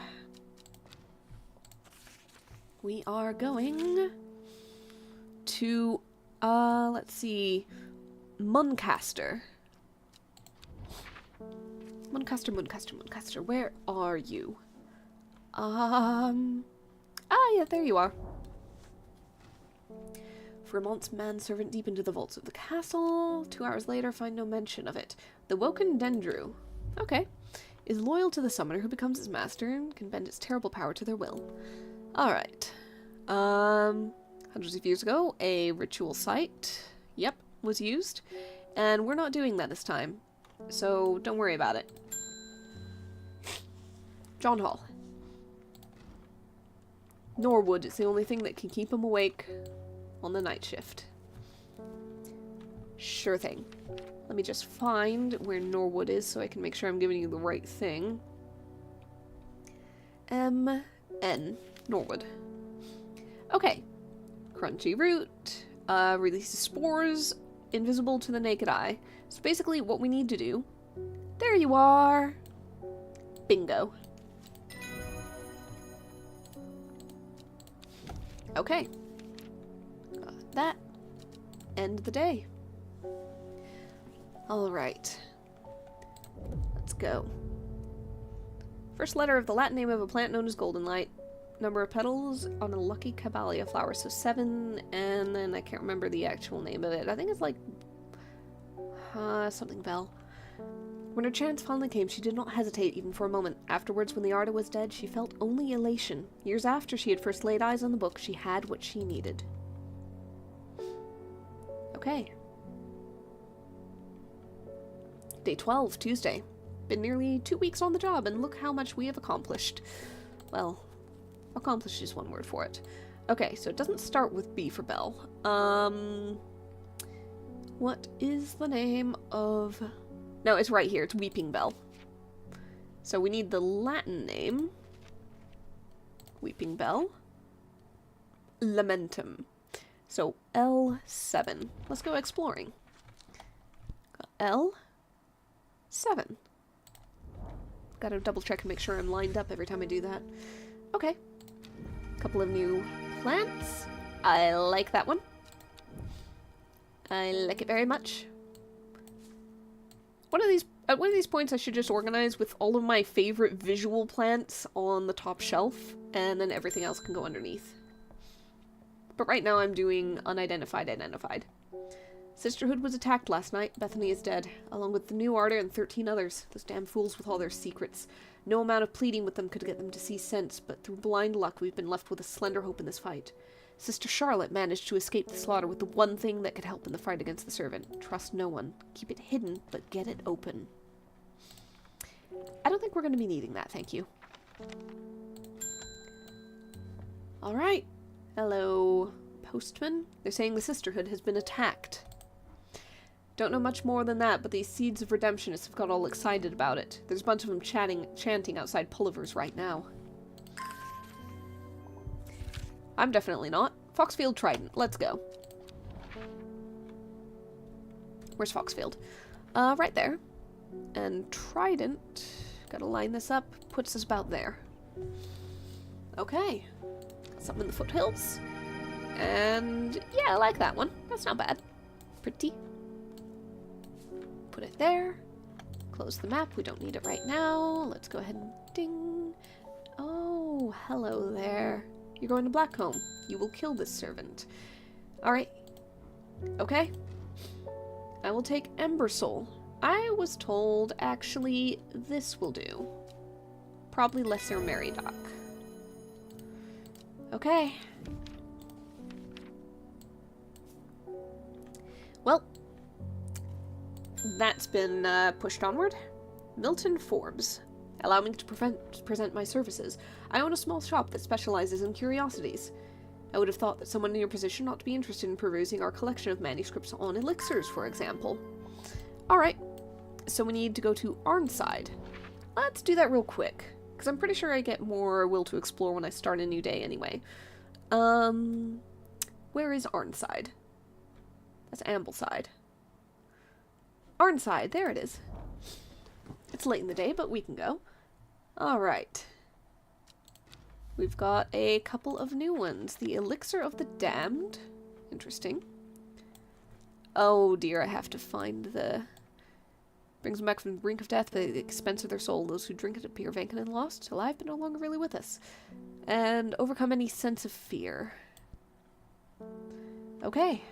We are going to, let's see, Muncaster. Muncaster, where are you? Yeah, there you are. Fremont's manservant deep into the vaults of the castle. 2 hours later, find no mention of it. The Woken Dendru. Okay. Is loyal to the summoner who becomes its master and can bend its terrible power to their will. Alright. Hundreds of years ago, a ritual site, yep, was used. And we're not doing that this time. So, don't worry about it. John Hall. Norwood is the only thing that can keep him awake on the night shift. Sure thing. Let me just find where Norwood is so I can make sure I'm giving you the right thing. M.N. Norwood. Okay. Crunchy root. Releases spores. Invisible to the naked eye. So basically what we need to do... There you are! Bingo. Okay. That. End the day. Alright. Let's go. First letter of the Latin name of a plant known as golden light. Number of petals on a lucky caballia flower. So 7, and then I can't remember the actual name of it. I think it's like... something bell. When her chance finally came, she did not hesitate even for a moment. Afterwards, when the Arda was dead, she felt only elation. Years after she had first laid eyes on the book, she had what she needed. Okay. Day 12, Tuesday. Been nearly 2 weeks on the job, and look how much we have accomplished. Well, accomplished is one word for it. Okay, so it doesn't start with B for Bell. What is the name of... No, it's right here. It's Weeping Bell. So we need the Latin name. Weeping Bell. Lamentum. So L7. Let's go exploring. L7. Gotta double check and make sure I'm lined up every time I do that. Okay. Couple of new plants. I like that one. I like it very much. At one of these points I should just organize with all of my favorite visual plants on the top shelf, and then everything else can go underneath. But right now I'm doing unidentified, identified. Sisterhood was attacked last night. Bethany is dead, along with the new Arda and 13 others. Those damn fools with all their secrets. No amount of pleading with them could get them to see sense, but through blind luck we've been left with a slender hope in this fight. Sister Charlotte managed to escape the slaughter with the one thing that could help in the fight against the servant. Trust no one. Keep it hidden, but get it open. I don't think we're going to be needing that, thank you. Alright. Hello, postman. They're saying the Sisterhood has been attacked. Don't know much more than that, but these seeds of redemptionists have got all excited about it. There's a bunch of them chanting outside Pulliver's right now. I'm definitely not. Foxfield Trident. Let's go. Where's Foxfield? Right there. And trident, gotta line this up, puts us about there. Okay. Got something in the foothills. And yeah, I like that one. That's not bad. Pretty. Put it there. Close the map. We don't need it right now. Let's go ahead and ding. Oh, hello there. You're going to Blackcomb. You will kill this servant. Alright. Okay. I will take Ember Soul. I was told, actually, this will do. Probably Lesser Meridoc. Okay. Well, that's been pushed onward. Milton Forbes. Allow me to present my services. I own a small shop that specializes in curiosities. I would have thought that someone in your position ought to be interested in perusing our collection of manuscripts on elixirs, for example. Alright, so we need to go to Arnside. Let's do that real quick, because I'm pretty sure I get more will to explore when I start a new day anyway. Where is Arnside? That's Ambleside. Arnside, there it is. It's late in the day, but we can go. Alright. We've got a couple of new ones. The Elixir of the Damned. Interesting. Oh dear, I have to find the... Brings them back from the brink of death, but at the expense of their soul. Those who drink it appear vacant and lost, alive but no longer really with us. And overcome any sense of fear. Okay.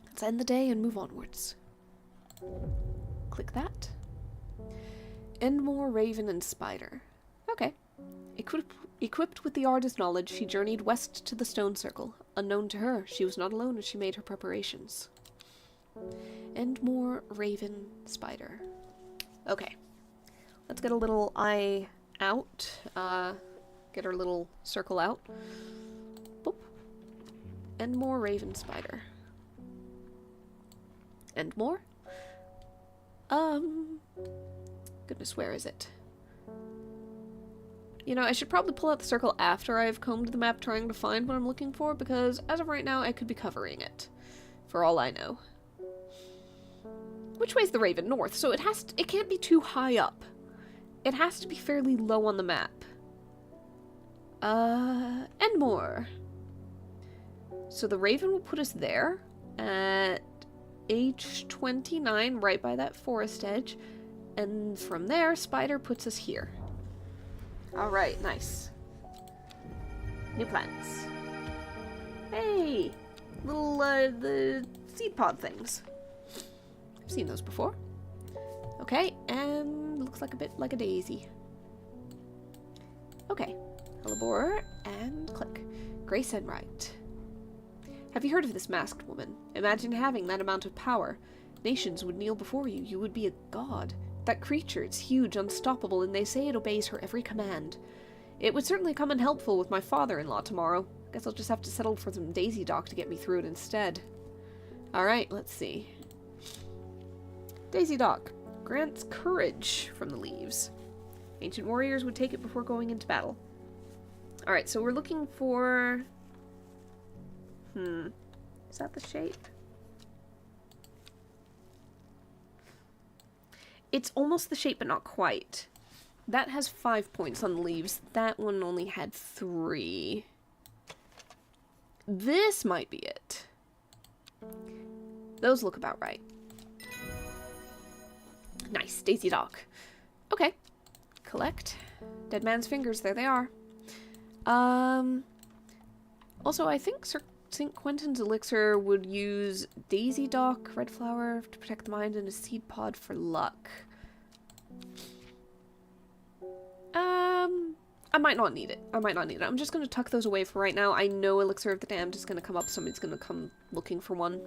Let's end the day and move onwards. Click that. Endmore, Raven, and Spider. Okay. Equipped with the artist's knowledge, she journeyed west to the Stone Circle. Unknown to her, she was not alone as she made her preparations. Endmore, Raven, Spider. Okay. Let's get a little eye out. Get our little circle out. Boop. Endmore, Raven, Spider. Endmore? Goodness, where is it? You know, I should probably pull out the circle after I've combed the map trying to find what I'm looking for, because as of right now, I could be covering it. For all I know. Which way's the Raven? North, so it can't be too high up. It has to be fairly low on the map. Endmore. So the Raven will put us there, at H29, right by that forest edge. And from there, Spider puts us here. Alright, nice. New plants. Hey! Little, the seed pod things. I've seen those before. Okay, and looks like a bit like a daisy. Okay. Hellebore, and click. Grace Enright. Have you heard of this masked woman? Imagine having that amount of power. Nations would kneel before you. You would be a god. That creature, it's huge, unstoppable, and they say it obeys her every command. It would certainly come in helpful with my father-in-law tomorrow. Guess I'll just have to settle for some Daisy Dock to get me through it instead. Alright, let's see. Daisy Dock grants courage from the leaves. Ancient warriors would take it before going into battle. Alright, so we're looking for... Is that the shape? It's almost the shape, but not quite. That has 5 points on the leaves. That one only had 3. This might be it. Those look about right. Nice. Daisy Dock. Okay. Collect. Dead man's fingers. There they are. Also, I think St. Quentin's elixir would use Daisy Dock, Red Flower to protect the mind, and a seed pod for luck. I might not need it. I'm just going to tuck those away for right now. I know Elixir of the Damned is going to come up. Somebody's going to come looking for one.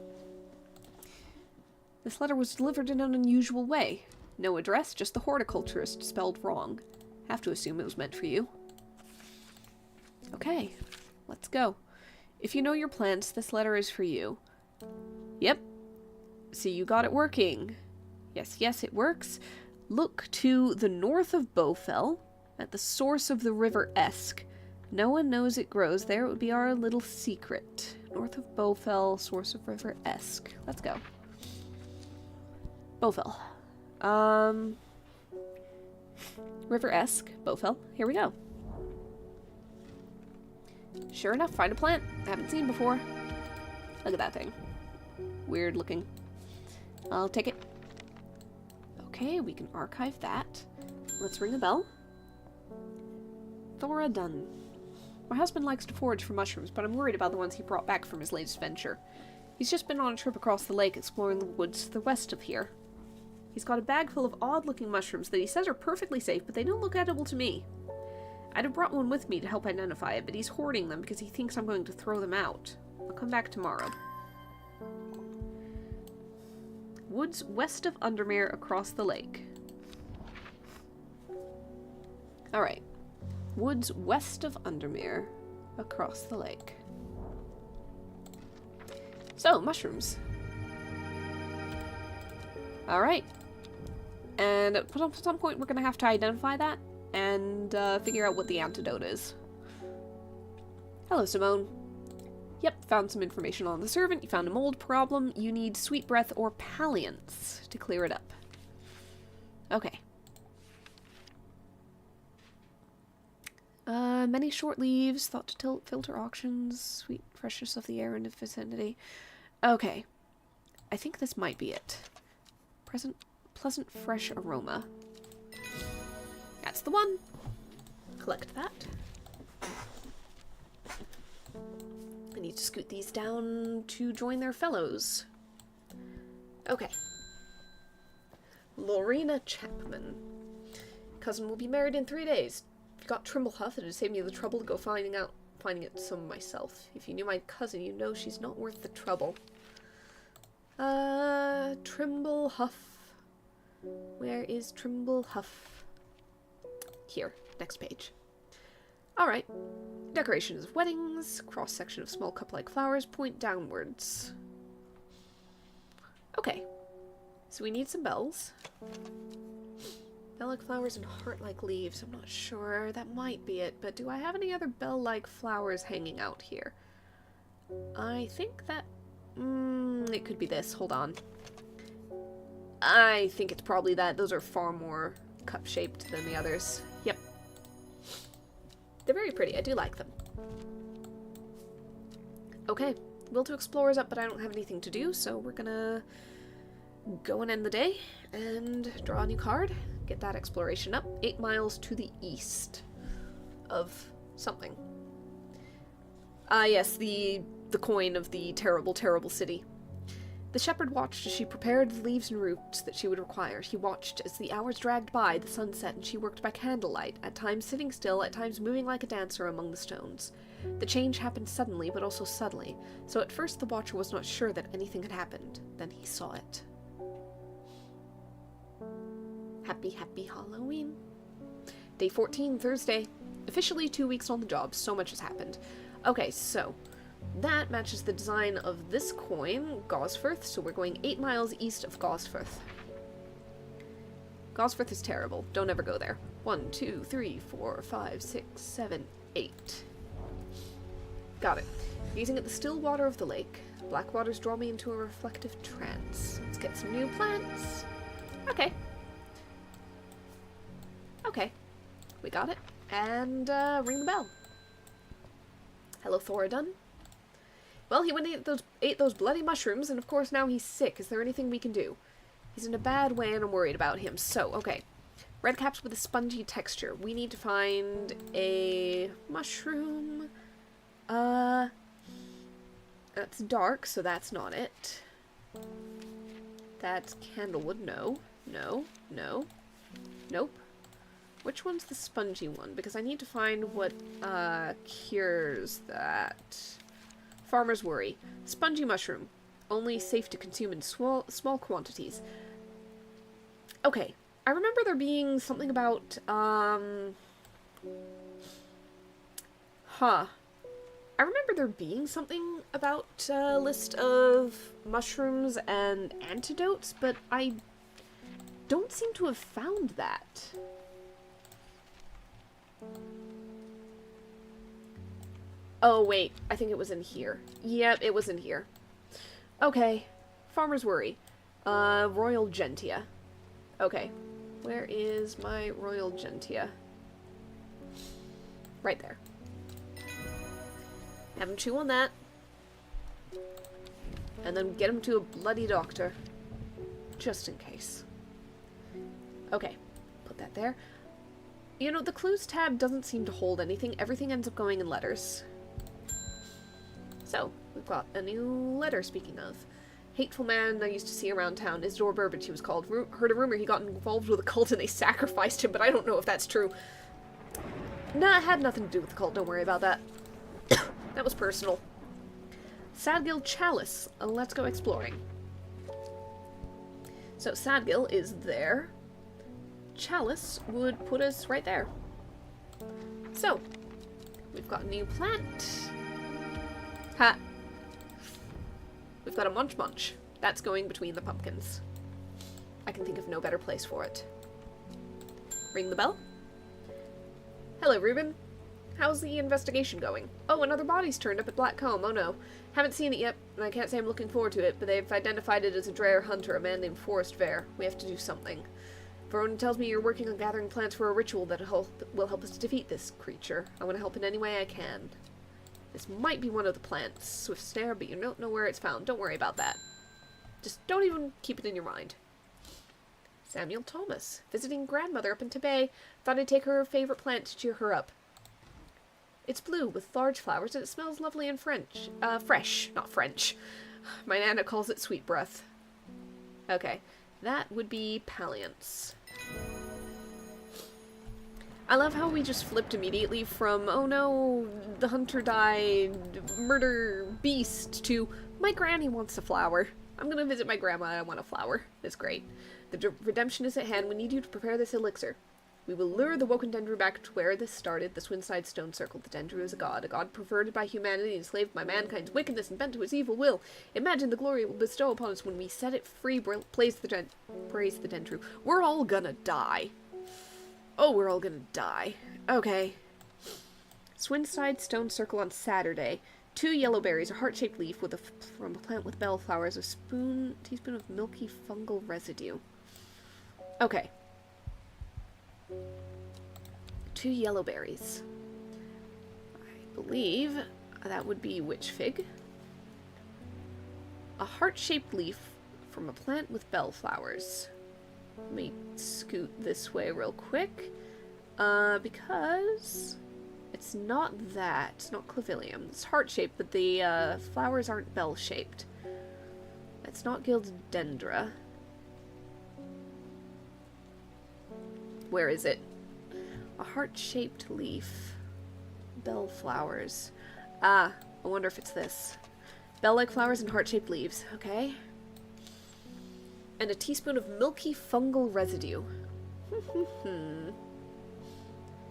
This letter was delivered in an unusual way. No address, just the horticulturist spelled wrong. Have to assume it was meant for you. Okay, let's go. If you know your plants, this letter is for you. Yep. See, you got it working. Yes, it works. Look to the north of Bowfell, at the source of the river Esk. No one knows it grows there. It would be our little secret. North of Bowfell, source of river Esk. Let's go. Bowfell. River-esque. Bowfell. Here we go. Sure enough, find a plant I haven't seen before. Look at that thing. Weird looking. I'll take it. Okay, we can archive that. Let's ring a bell. Thora Dunn. My husband likes to forage for mushrooms, but I'm worried about the ones he brought back from his latest venture. He's just been on a trip across the lake exploring the woods to the west of here. He's got a bag full of odd-looking mushrooms that he says are perfectly safe, but they don't look edible to me. I'd have brought one with me to help identify it, but he's hoarding them because he thinks I'm going to throw them out. I'll come back tomorrow. Woods west of Undermere across the lake. Alright. Woods west of Undermere across the lake. So, mushrooms. Alright. And at some point we're going to have to identify that and figure out what the antidote is. Hello, Simone. Yep, found some information on the servant. You found a mold problem. You need sweet breath or palliance to clear it up. Okay. Many short leaves, thought to filter auctions, sweet freshness of the air in the vicinity. Okay. I think this might be it. Pleasant fresh aroma. That's the one. Collect that. I need to scoot these down to join their fellows. Okay. Lorena Chapman. Cousin will be married in 3 days. If you got Trimblehuff, it'd save me the trouble to go finding it some myself. If you knew my cousin, you'd know she's not worth the trouble. Trimblehuff. Where is Trimblehuff? Here, next page. Alright. Decorations of weddings. Cross-section of small cup-like flowers point downwards. Okay. So we need some bells. Bell-like flowers and heart-like leaves. I'm not sure. That might be it. But do I have any other bell-like flowers hanging out here? I think that... it could be this. Hold on. I think it's probably that. Those are far more cup-shaped than the others. Yep. They're very pretty. I do like them. Okay. Will to explore is up, but I don't have anything to do, so we're gonna go and end the day and draw a new card. Get that exploration up. 8 miles to the east of something. Yes, the coin of the terrible, terrible city. The shepherd watched as she prepared the leaves and roots that she would require. He watched as the hours dragged by, the sun set, and she worked by candlelight, at times sitting still, at times moving like a dancer among the stones. The change happened suddenly, but also subtly, so at first the watcher was not sure that anything had happened. Then he saw it. Happy, happy Halloween. Day 14, Thursday. Officially 2 weeks on the job. So much has happened. Okay, so that matches the design of this coin, Gosforth, so we're going 8 miles east of Gosforth. Gosforth is terrible. Don't ever go there. 1, 2, 3, 4, 5, 6, 7, 8. Got it. Gazing at the still water of the lake. Black waters draw me into a reflective trance. Let's get some new plants. Okay. Okay. We got it. And, ring the bell. Hello, Thoradun. Well, he went and ate those bloody mushrooms, and of course now he's sick. Is there anything we can do? He's in a bad way, and I'm worried about him. So, okay. Red caps with a spongy texture. We need to find a mushroom. That's dark, so that's not it. That's candlewood. No. No. No. Nope. Which one's the spongy one? Because I need to find what, cures that. Farmer's worry. Spongy mushroom. Only safe to consume in small quantities. Okay. I remember there being something about, I remember there being something about a list of mushrooms and antidotes, but I don't seem to have found that. Oh, wait. I think it was in here. Yep, it was in here. Okay. Farmer's worry. Royal Gentia. Okay. Where is my Royal Gentia? Right there. Have him chew on that. And then get him to a bloody doctor. Just in case. Okay. Put that there. You know, the clues tab doesn't seem to hold anything. Everything ends up going in letters. So, we've got a new letter, speaking of. Hateful man I used to see around town. Isidore Burbage, he was called. Heard a rumor he got involved with a cult and they sacrificed him, but I don't know if that's true. Nah, it had nothing to do with the cult. Don't worry about that. That was personal. Sadgil Chalice. Let's go exploring. So, Sadgil is there. Chalice would put us right there. So, we've got a new plant. Ha! We've got a Munch Munch. That's going between the pumpkins. I can think of no better place for it. Ring the bell. Hello, Reuben. How's the investigation going? Oh, another body's turned up at Blackcomb. Oh no. Haven't seen it yet, and I can't say I'm looking forward to it, but they've identified it as a Dreyer hunter, a man named Forrest Vare. We have to do something. Verona tells me you're working on gathering plants for a ritual that will help us to defeat this creature. I want to help in any way I can. This might be one of the plants, Swift Snare, but you don't know where it's found. Don't worry about that. Just don't even keep it in your mind. Samuel Thomas, visiting grandmother up in Tibet. Thought I'd take her favorite plant to cheer her up. It's blue with large flowers and it smells lovely and fresh, not French. My nana calls it sweet breath. Okay, that would be Palliance. I love how we just flipped immediately from, oh no, the hunter died, murder, beast, to, my granny wants a flower. I'm gonna visit my grandma, I want a flower. That's great. The redemption is at hand, we need you to prepare this elixir. We will lure the Woken Dendru back to where this started, the Swinside Stone Circle. The Dendru is a god perverted by humanity, enslaved by mankind's wickedness and bent to its evil will. Imagine the glory it will bestow upon us when we set it free, praise the Dendru. We're all gonna die. Oh, we're all gonna die. Okay. Swinside Stone Circle on Saturday. 2 yellow berries, a heart-shaped leaf from a plant with bellflowers, a teaspoon of milky fungal residue. Okay. 2 yellow berries. I believe that would be witch fig. A heart-shaped leaf from a plant with bellflowers. Let me scoot this way real quick. Because it's not that. It's not clavilium. It's heart-shaped, but the flowers aren't bell-shaped. It's not Gildendra. Where is it? A heart-shaped leaf. Bellflowers. Ah, I wonder if it's this. Bell-like flowers and heart-shaped leaves. Okay. And a teaspoon of milky fungal residue.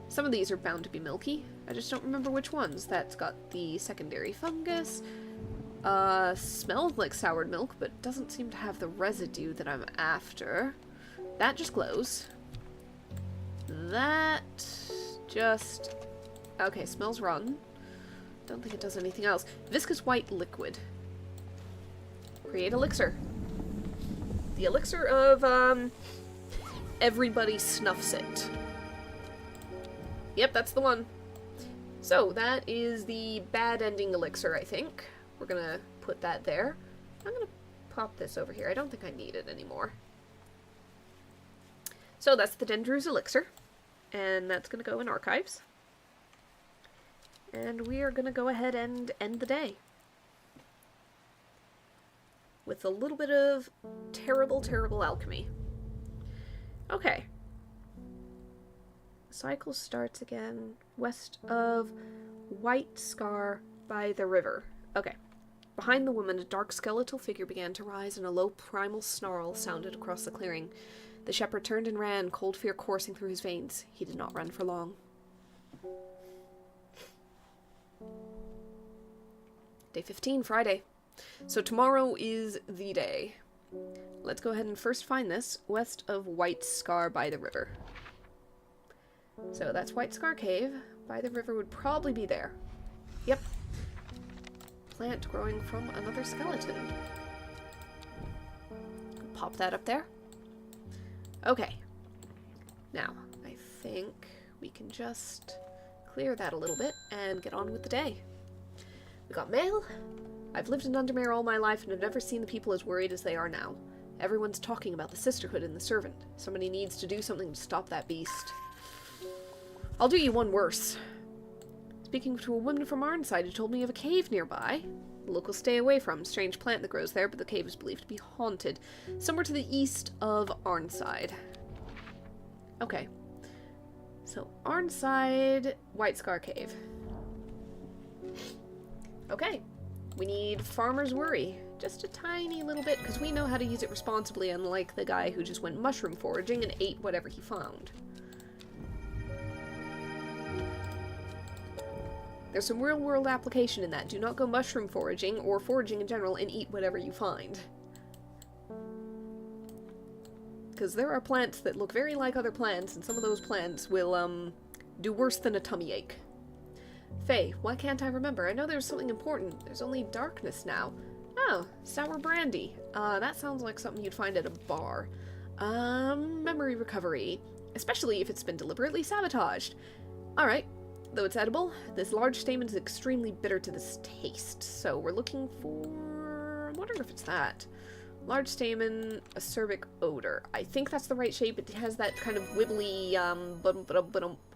Some of these are bound to be milky. I just don't remember which ones. That's got the secondary fungus. Smells like soured milk, but doesn't seem to have the residue that I'm after. That just glows. That just... Okay, smells rotten. Don't think it does anything else. Viscous white liquid. Create elixir. The elixir of, everybody snuffs it. Yep, that's the one. So, that is the bad ending elixir, I think. We're gonna put that there. I'm gonna pop this over here. I don't think I need it anymore. So, that's the Dendru's elixir. And that's gonna go in archives. And we are gonna go ahead and end the day. With a little bit of terrible, terrible alchemy. Okay. Cycle starts again west of White Scar by the river. Okay. Behind the woman, a dark skeletal figure began to rise, and a low primal snarl sounded across the clearing. The shepherd turned and ran, cold fear coursing through his veins. He did not run for long. Day 15, Friday. So tomorrow is the day. Let's go ahead and first find this west of White Scar by the river. So that's White Scar Cave. By the river would probably be there. Yep. Plant growing from another skeleton. pop that up there. Okay. Now, I think we can just clear that a little bit and get on with the day. We got mail. I've lived in Undermere all my life and have never seen the people as worried as they are now. Everyone's talking about the sisterhood and the servant. Somebody needs to do something to stop that beast. I'll do you one worse. Speaking to a woman from Arnside who told me of a cave nearby. The locals stay away from. Strange plant that grows there, but the cave is believed to be haunted. Somewhere to the east of Arnside. Okay. So, Arnside, White Scar Cave. Okay. We need Farmer's Worry. Just a tiny little bit, because we know how to use it responsibly, unlike the guy who just went mushroom foraging and ate whatever he found. There's some real-world application in that. Do not go mushroom foraging, or foraging in general, and eat whatever you find. Because there are plants that look very like other plants, and some of those plants will, do worse than a tummy ache. Faye, why can't I remember? I know there's something important. There's only darkness now. Oh, sour brandy. That sounds like something you'd find at a bar. Memory recovery. Especially if it's been deliberately sabotaged. Alright. Though it's edible, this large stamen is extremely bitter to this taste. So we're looking for... I'm wondering if it's that. Large stamen, acerbic odor. I think that's the right shape. It has that kind of wibbly,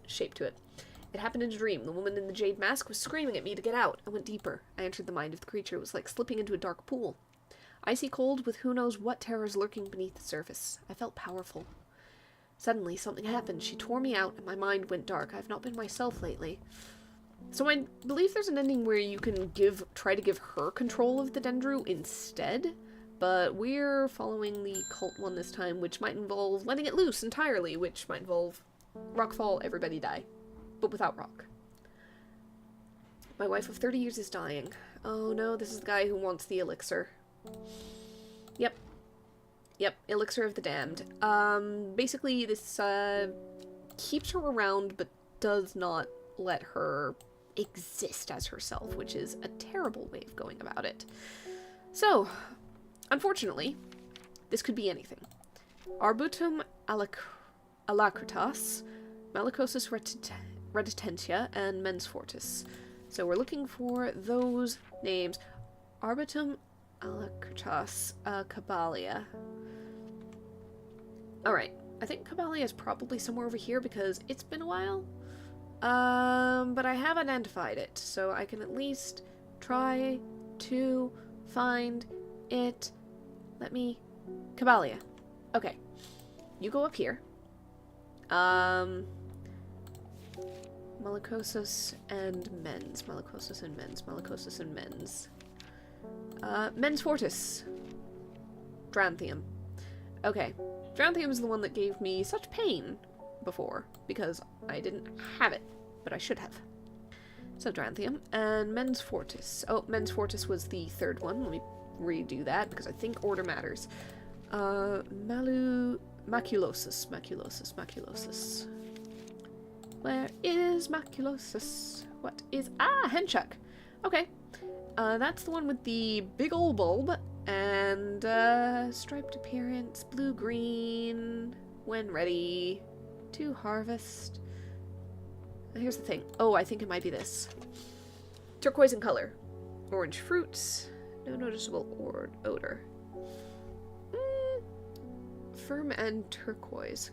shape to it. It happened in a dream. The woman in the jade mask was screaming at me to get out. I went deeper. I entered the mind of the creature. It was like slipping into a dark pool. Icy cold with who knows what terrors lurking beneath the surface. I felt powerful. Suddenly, something happened. She tore me out, and my mind went dark. I've not been myself lately. So I believe there's an ending where you can try to give her control of the Dendru instead, but we're following the cult one this time, which might involve letting it loose entirely, which might involve rockfall, everybody die. But without rock. My wife of 30 years is dying. Oh no, this is the guy who wants the elixir. Yep. Yep, elixir of the damned. Basically this, keeps her around, but does not let her exist as herself, which is a terrible way of going about it. So, unfortunately, this could be anything. Arbutum alacritas, Malicosis retitentia, and mens fortis. So we're looking for those names. Arbutum alacritas, Cabalia. Alright, I think Cabalia is probably somewhere over here because it's been a while. But I have identified it, so I can at least try to find it. Cabalia. Okay. You go up here. Malicosis and mens. Malicosis and mens. Malicosis and mens. Mens fortis. Dranthium. Okay. Dranthium is the one that gave me such pain before, because I didn't have it, but I should have. So Dranthium, and mens fortis. Oh, mens fortis was the third one. Let me redo that, because I think order matters. Maculosis. Maculosis. Maculosis. Where is Maculosis? What is... Ah, Henchuk! Okay. That's the one with the big ol' bulb, and, striped appearance, blue-green, when ready to harvest. Here's the thing. Oh, I think it might be this. Turquoise in color. Orange fruits. No noticeable odor. Firm and turquoise.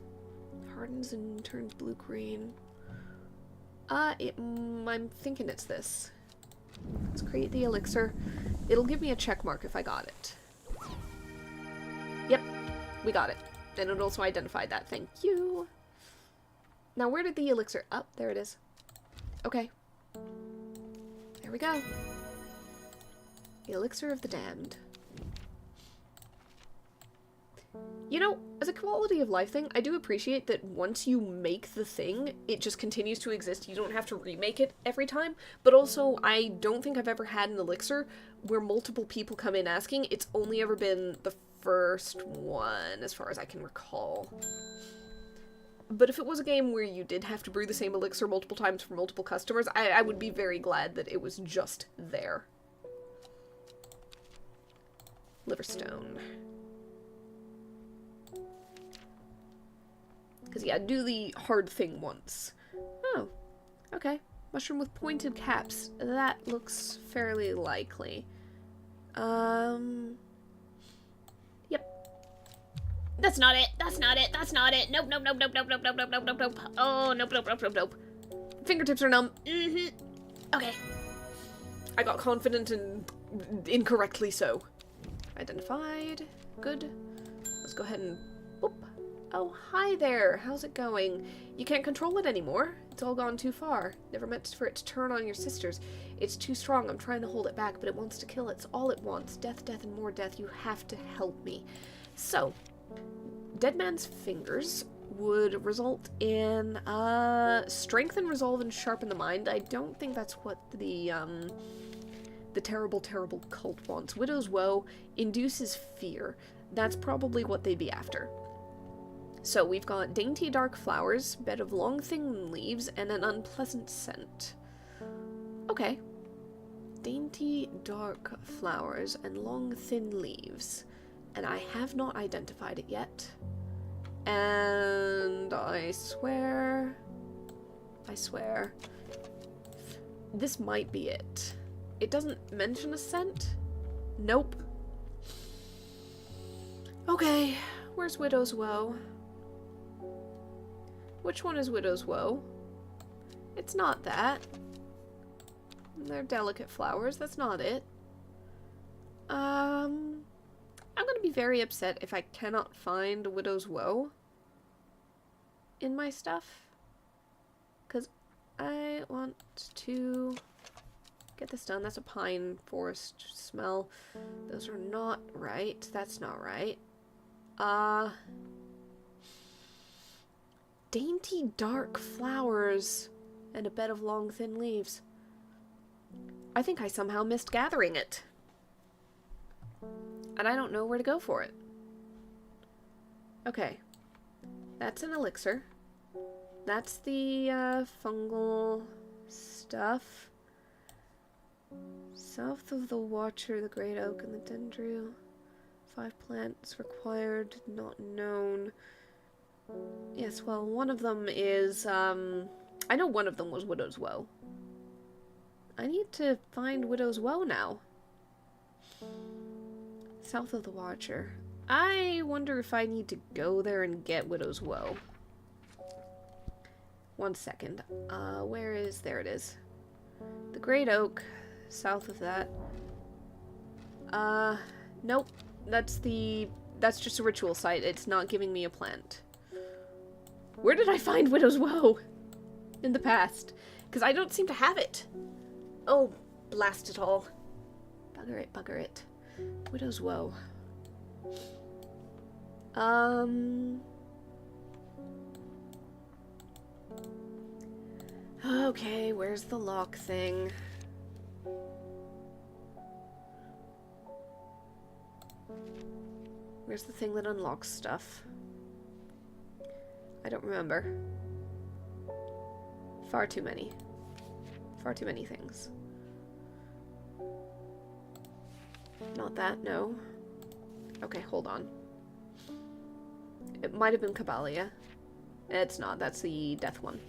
Hardens and turns blue-green. I'm thinking it's this. Let's create the elixir. It'll give me a check mark if I got it. Yep, we got it. And it also identified that. Thank you. Now, where did the elixir... Oh, there it is. Okay. There we go. The elixir of the damned. You know, as a quality of life thing, I do appreciate that once you make the thing, it just continues to exist. You don't have to remake it every time. But also, I don't think I've ever had an elixir where multiple people come in asking. It's only ever been the first one, as far as I can recall. But if it was a game where you did have to brew the same elixir multiple times for multiple customers, I would be very glad that it was just there. Liverstone. yeah, do the hard thing once. Oh, okay. Mushroom with pointed caps. That looks fairly likely. Yep. That's not it. That's not it. That's not it. Nope, nope, nope, nope, nope, nope, nope, nope, nope, nope, nope. Oh, nope, nope, nope, nope, nope. Fingertips are numb. Okay. I got confident and incorrectly so. Identified. Good. Let's go ahead and... Boop. Oh, hi there. How's it going? You can't control it anymore. It's all gone too far. Never meant for it to turn on your sisters. It's too strong. I'm trying to hold it back, but it wants to kill. It's all it wants. Death, death, and more death. You have to help me. So, Dead Man's Fingers would result in strength and resolve and sharpen the mind. I don't think that's what the terrible, terrible cult wants. Widow's Woe induces fear. That's probably what they'd be after. So we've got dainty dark flowers, bed of long thin leaves, and an unpleasant scent. Okay. Dainty dark flowers and long thin leaves. And I have not identified it yet. And I swear, this might be it. It doesn't mention a scent? Nope. Okay, where's Widow's Woe? Which one is Widow's Woe? It's not that. They're delicate flowers, that's not it. I'm gonna be very upset if I cannot find Widow's Woe in my stuff. Because I want to get this done. That's a pine forest smell. Those are not right. That's not right. Dainty dark flowers and a bed of long thin leaves. I think I somehow missed gathering it. And I don't know where to go for it. Okay. That's an elixir. That's the fungal stuff. South of the Watcher, the Great Oak, and the Dendrew. 5 plants required, not known. Yes, well, one of them is, I know one of them was Widow's Woe. I need to find Widow's Woe now. South of the Watcher. I wonder if I need to go there and get Widow's Woe. 1 second. Where is... There it is. The Great Oak. South of that. Nope. That's just a ritual site. It's not giving me a plant. Where did I find Widow's Woe? In the past. Because I don't seem to have it. Oh, blast it all. Bugger it, bugger it. Widow's Woe. Okay, where's the lock thing? Where's the thing that unlocks stuff? I don't remember. Far too many. Far too many things. Not that, no. Okay, hold on. It might have been Cabalia. It's not, that's the death one.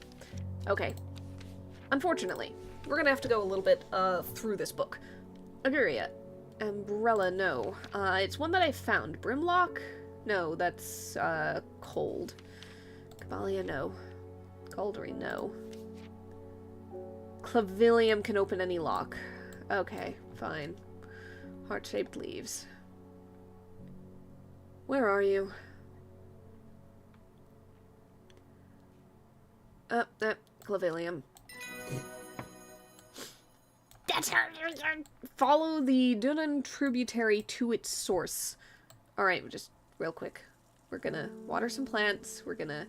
Okay. Unfortunately, we're gonna have to go a little bit, through this book. Aguria. Umbrella, no. It's one that I found. Brimlock? No, that's, cold. Cabalia, no. Caldery, no. Clavilium can open any lock. Okay, fine. Heart-shaped leaves. Where are you? Clavilium. That's her! Follow the Dunan tributary to its source. Alright, just real quick. We're gonna water some plants. We're gonna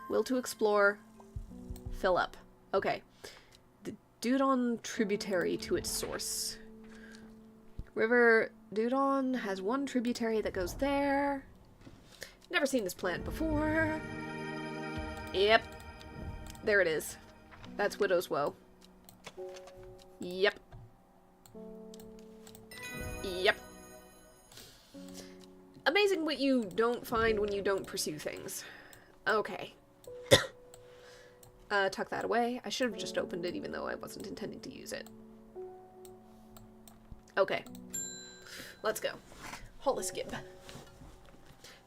will to explore. Fill up. Okay. The Dudon tributary to its source. River Dudon has one tributary that goes there. Never seen this plant before. Yep. There it is. That's Widow's Woe. Yep. Yep. Amazing what you don't find when you don't pursue things. Okay. Tuck that away. I should have just opened it even though I wasn't intending to use it. Okay. Let's go. Holiskip.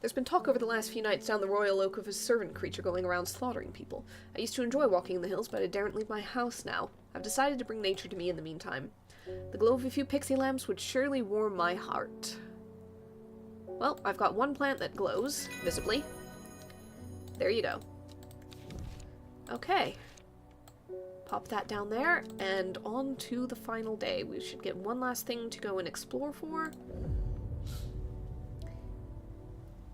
There's been talk over the last few nights down the Royal Oak of a servant creature going around slaughtering people. I used to enjoy walking in the hills, but I daren't leave my house now. I've decided to bring nature to me in the meantime. The glow of a few pixie lamps would surely warm my heart. Well, I've got one plant that glows, visibly. There you go. Okay. Pop that down there, and on to the final day. We should get one last thing to go and explore for.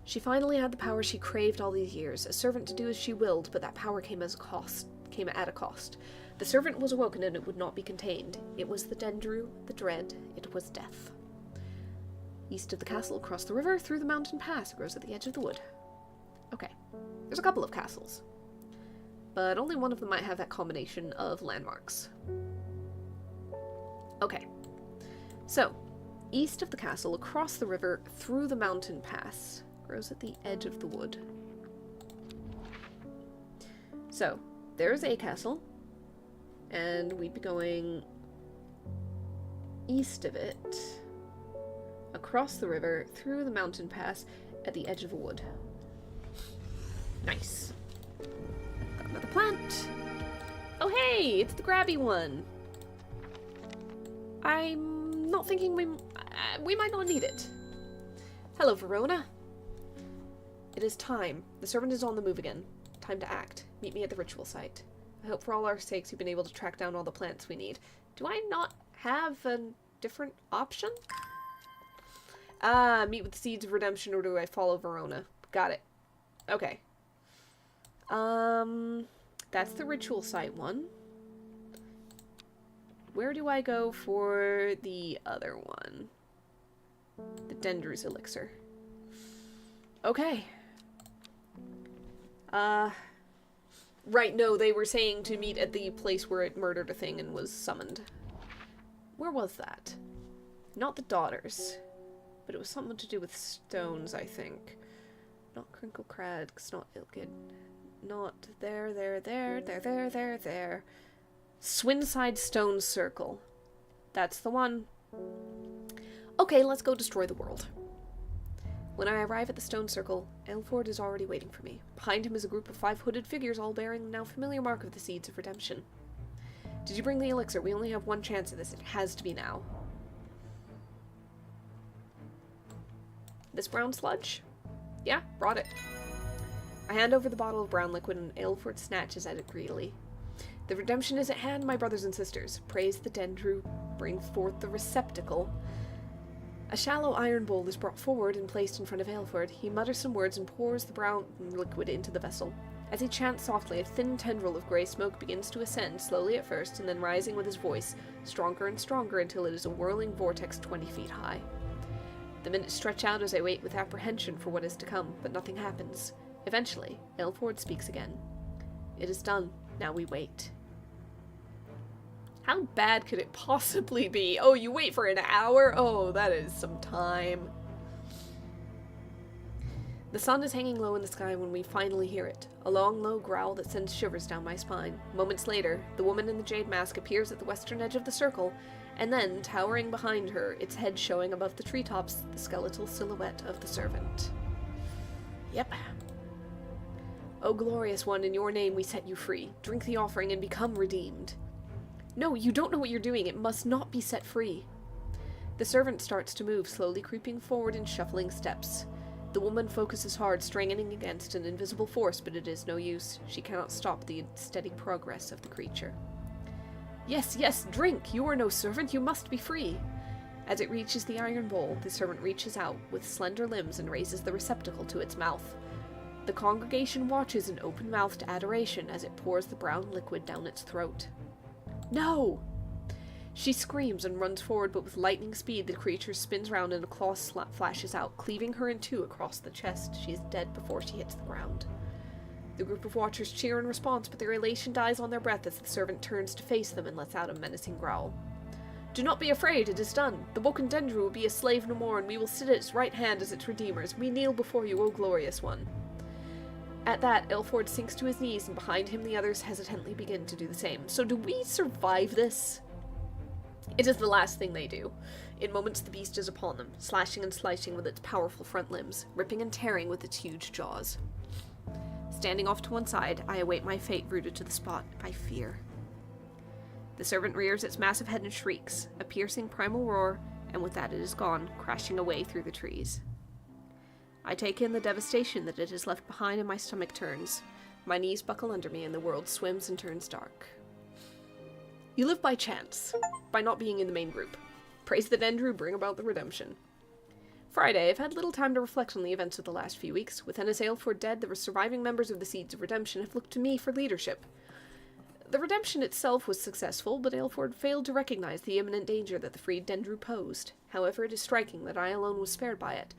She finally had the power she craved all these years, a servant to do as she willed, but that power came at a cost. The servant was awoken and it would not be contained. It was the Dendru, the dread, it was death. East of the castle, across the river, through the mountain pass, it grows at the edge of the wood. Okay. There's a couple of castles, but only one of them might have that combination of landmarks. Okay. So, east of the castle, across the river, through the mountain pass, grows at the edge of the wood. So, there's a castle, and we'd be going east of it, across the river, through the mountain pass, at the edge of a wood. Nice. Got another plant. Oh hey, it's the grabby one. I'm not thinking we might not need it. Hello, Verona. It is time. The servant is on the move again. Time to act. Meet me at the ritual site. I hope for all our sakes you've been able to track down all the plants we need. Do I not have a different option? Meet with the Seeds of Redemption, or do I follow Verona? Got it. Okay. That's the ritual site one. Where do I go for the other one? The Dendru's Elixir. Okay. Right, no, they were saying to meet at the place where it murdered a thing and was summoned. Where was that? Not the daughters. But it was something to do with stones, I think. Not Crinkle Crags, not Ilkid. Not there. Swinside Stone Circle. That's the one. Okay, let's go destroy the world. When I arrive at the stone circle, Aelford is already waiting for me. Behind him is a group of 5 hooded figures, all bearing the now familiar mark of the Seeds of Redemption. Did you bring the elixir? We only have one chance at this. It has to be now. This brown sludge? Yeah, brought it. I hand over the bottle of brown liquid and Aelford snatches at it greedily. The redemption is at hand, my brothers and sisters. Praise the Dendru, bring forth the receptacle. A shallow iron bowl is brought forward and placed in front of Aelford. He mutters some words and pours the brown liquid into the vessel. As he chants softly, a thin tendril of grey smoke begins to ascend, slowly at first, and then rising with his voice, stronger and stronger until it is a whirling vortex 20 feet high. The minutes stretch out as I wait with apprehension for what is to come, but nothing happens. Eventually, Aelford speaks again. It is done. Now we wait. How bad could it possibly be? Oh, you wait for an hour? Oh, that is some time. The sun is hanging low in the sky when we finally hear it. A long, low growl that sends shivers down my spine. Moments later, the woman in the jade mask appears at the western edge of the circle, and then, towering behind her, its head showing above the treetops, the skeletal silhouette of the servant. Yep. O glorious one, in your name we set you free. Drink the offering and become redeemed. No, you don't know what you're doing. It must not be set free. The servant starts to move, slowly creeping forward in shuffling steps. The woman focuses hard, straining against an invisible force, but it is no use. She cannot stop the steady progress of the creature. Yes, yes, drink! You are no servant, you must be free! As it reaches the iron bowl, the servant reaches out with slender limbs and raises the receptacle to its mouth. The congregation watches in open-mouthed adoration as it pours the brown liquid down its throat. No! She screams and runs forward, but with lightning speed, the creature spins round and a claw flashes out, cleaving her in two across the chest. She is dead before she hits the ground. The group of watchers cheer in response, but their elation dies on their breath as the servant turns to face them and lets out a menacing growl. Do not be afraid, it is done. The woken Dendru will be a slave no more, and we will sit at its right hand as its redeemers. We kneel before you, O glorious one. At that, Elford sinks to his knees, and behind him the others hesitantly begin to do the same. So do we survive this? It is the last thing they do. In moments the beast is upon them, slashing and slicing with its powerful front limbs, ripping and tearing with its huge jaws. Standing off to one side, I await my fate rooted to the spot by fear. The servant rears its massive head and shrieks, a piercing primal roar, and with that it is gone, crashing away through the trees. I take in the devastation that it has left behind, and my stomach turns. My knees buckle under me, and the world swims and turns dark. You live by chance, by not being in the main group. Praise the Dendru, bring about the redemption. Friday, I've had little time to reflect on the events of the last few weeks. With Ennis Aelford dead, the surviving members of the Seeds of Redemption have looked to me for leadership. The redemption itself was successful, but Aelford failed to recognize the imminent danger that the freed Dendru posed. However, it is striking that I alone was spared by it.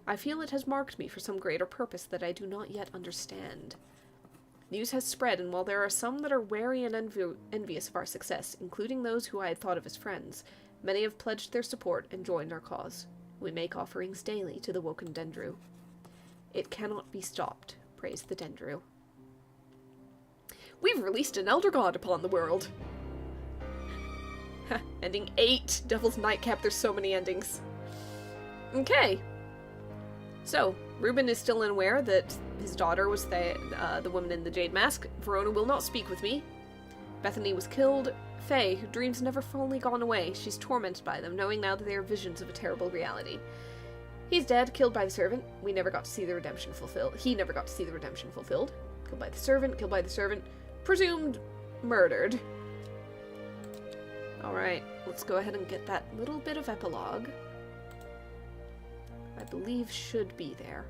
I feel it has marked me for some greater purpose that I do not yet understand. News has spread, and while there are some that are wary and envious of our success, including those who I had thought of as friends, many have pledged their support and joined our cause. We make offerings daily to the woken Dendru. It cannot be stopped, praise the Dendru. We've released an Elder God upon the world! Ending 8, Devil's Nightcap, there's so many endings. Okay. So, Reuben is still unaware that his daughter was the woman in the Jade Mask. Verona will not speak with me. Bethany was killed. Faye, her dreams never fully gone away. She's tormented by them, knowing now that they are visions of a terrible reality. He's dead, killed by the servant. We never got to see the redemption fulfilled. He never got to see the redemption fulfilled. Killed by the servant, presumed murdered. Alright, let's go ahead and get that little bit of epilogue. I believe should be there.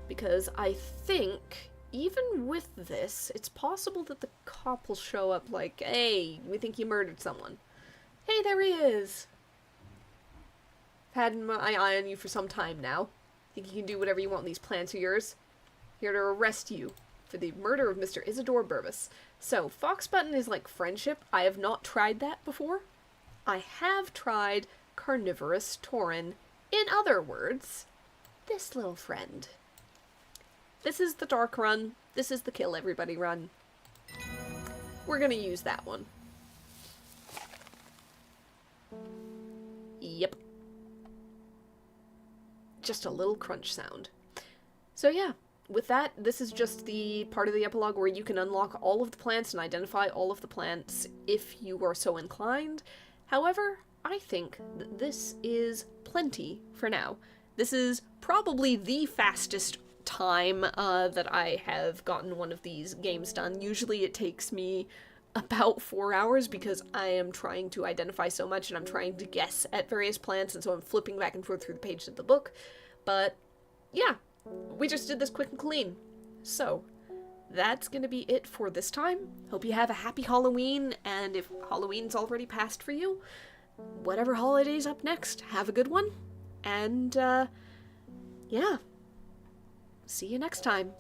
Because I think, even with this, it's possible that the cop will show up like, hey, we think you murdered someone. Hey, there he is! I've had my eye on you for some time now. Think you can do whatever you want, these plants are yours. Here to arrest you for the murder of Mr. Isidore Burbus. So, Fox Button is like friendship. I have not tried that before. I have tried Carnivorous Tauren. In other words, this little friend. This is the dark run. This is the kill everybody run. We're gonna use that one. Yep. Just a little crunch sound. So yeah, with that, this is just the part of the epilogue where you can unlock all of the plants and identify all of the plants if you are so inclined. However, I think that this is plenty for now. This is probably the fastest time that I have gotten one of these games done. Usually it takes me about 4 hours because I am trying to identify so much and I'm trying to guess at various plants, and so I'm flipping back and forth through the pages of the book. But yeah, we just did this quick and clean. So that's gonna be it for this time. Hope you have a happy Halloween, and if Halloween's already passed for you, whatever holiday's up next, have a good one. And yeah, see you next time.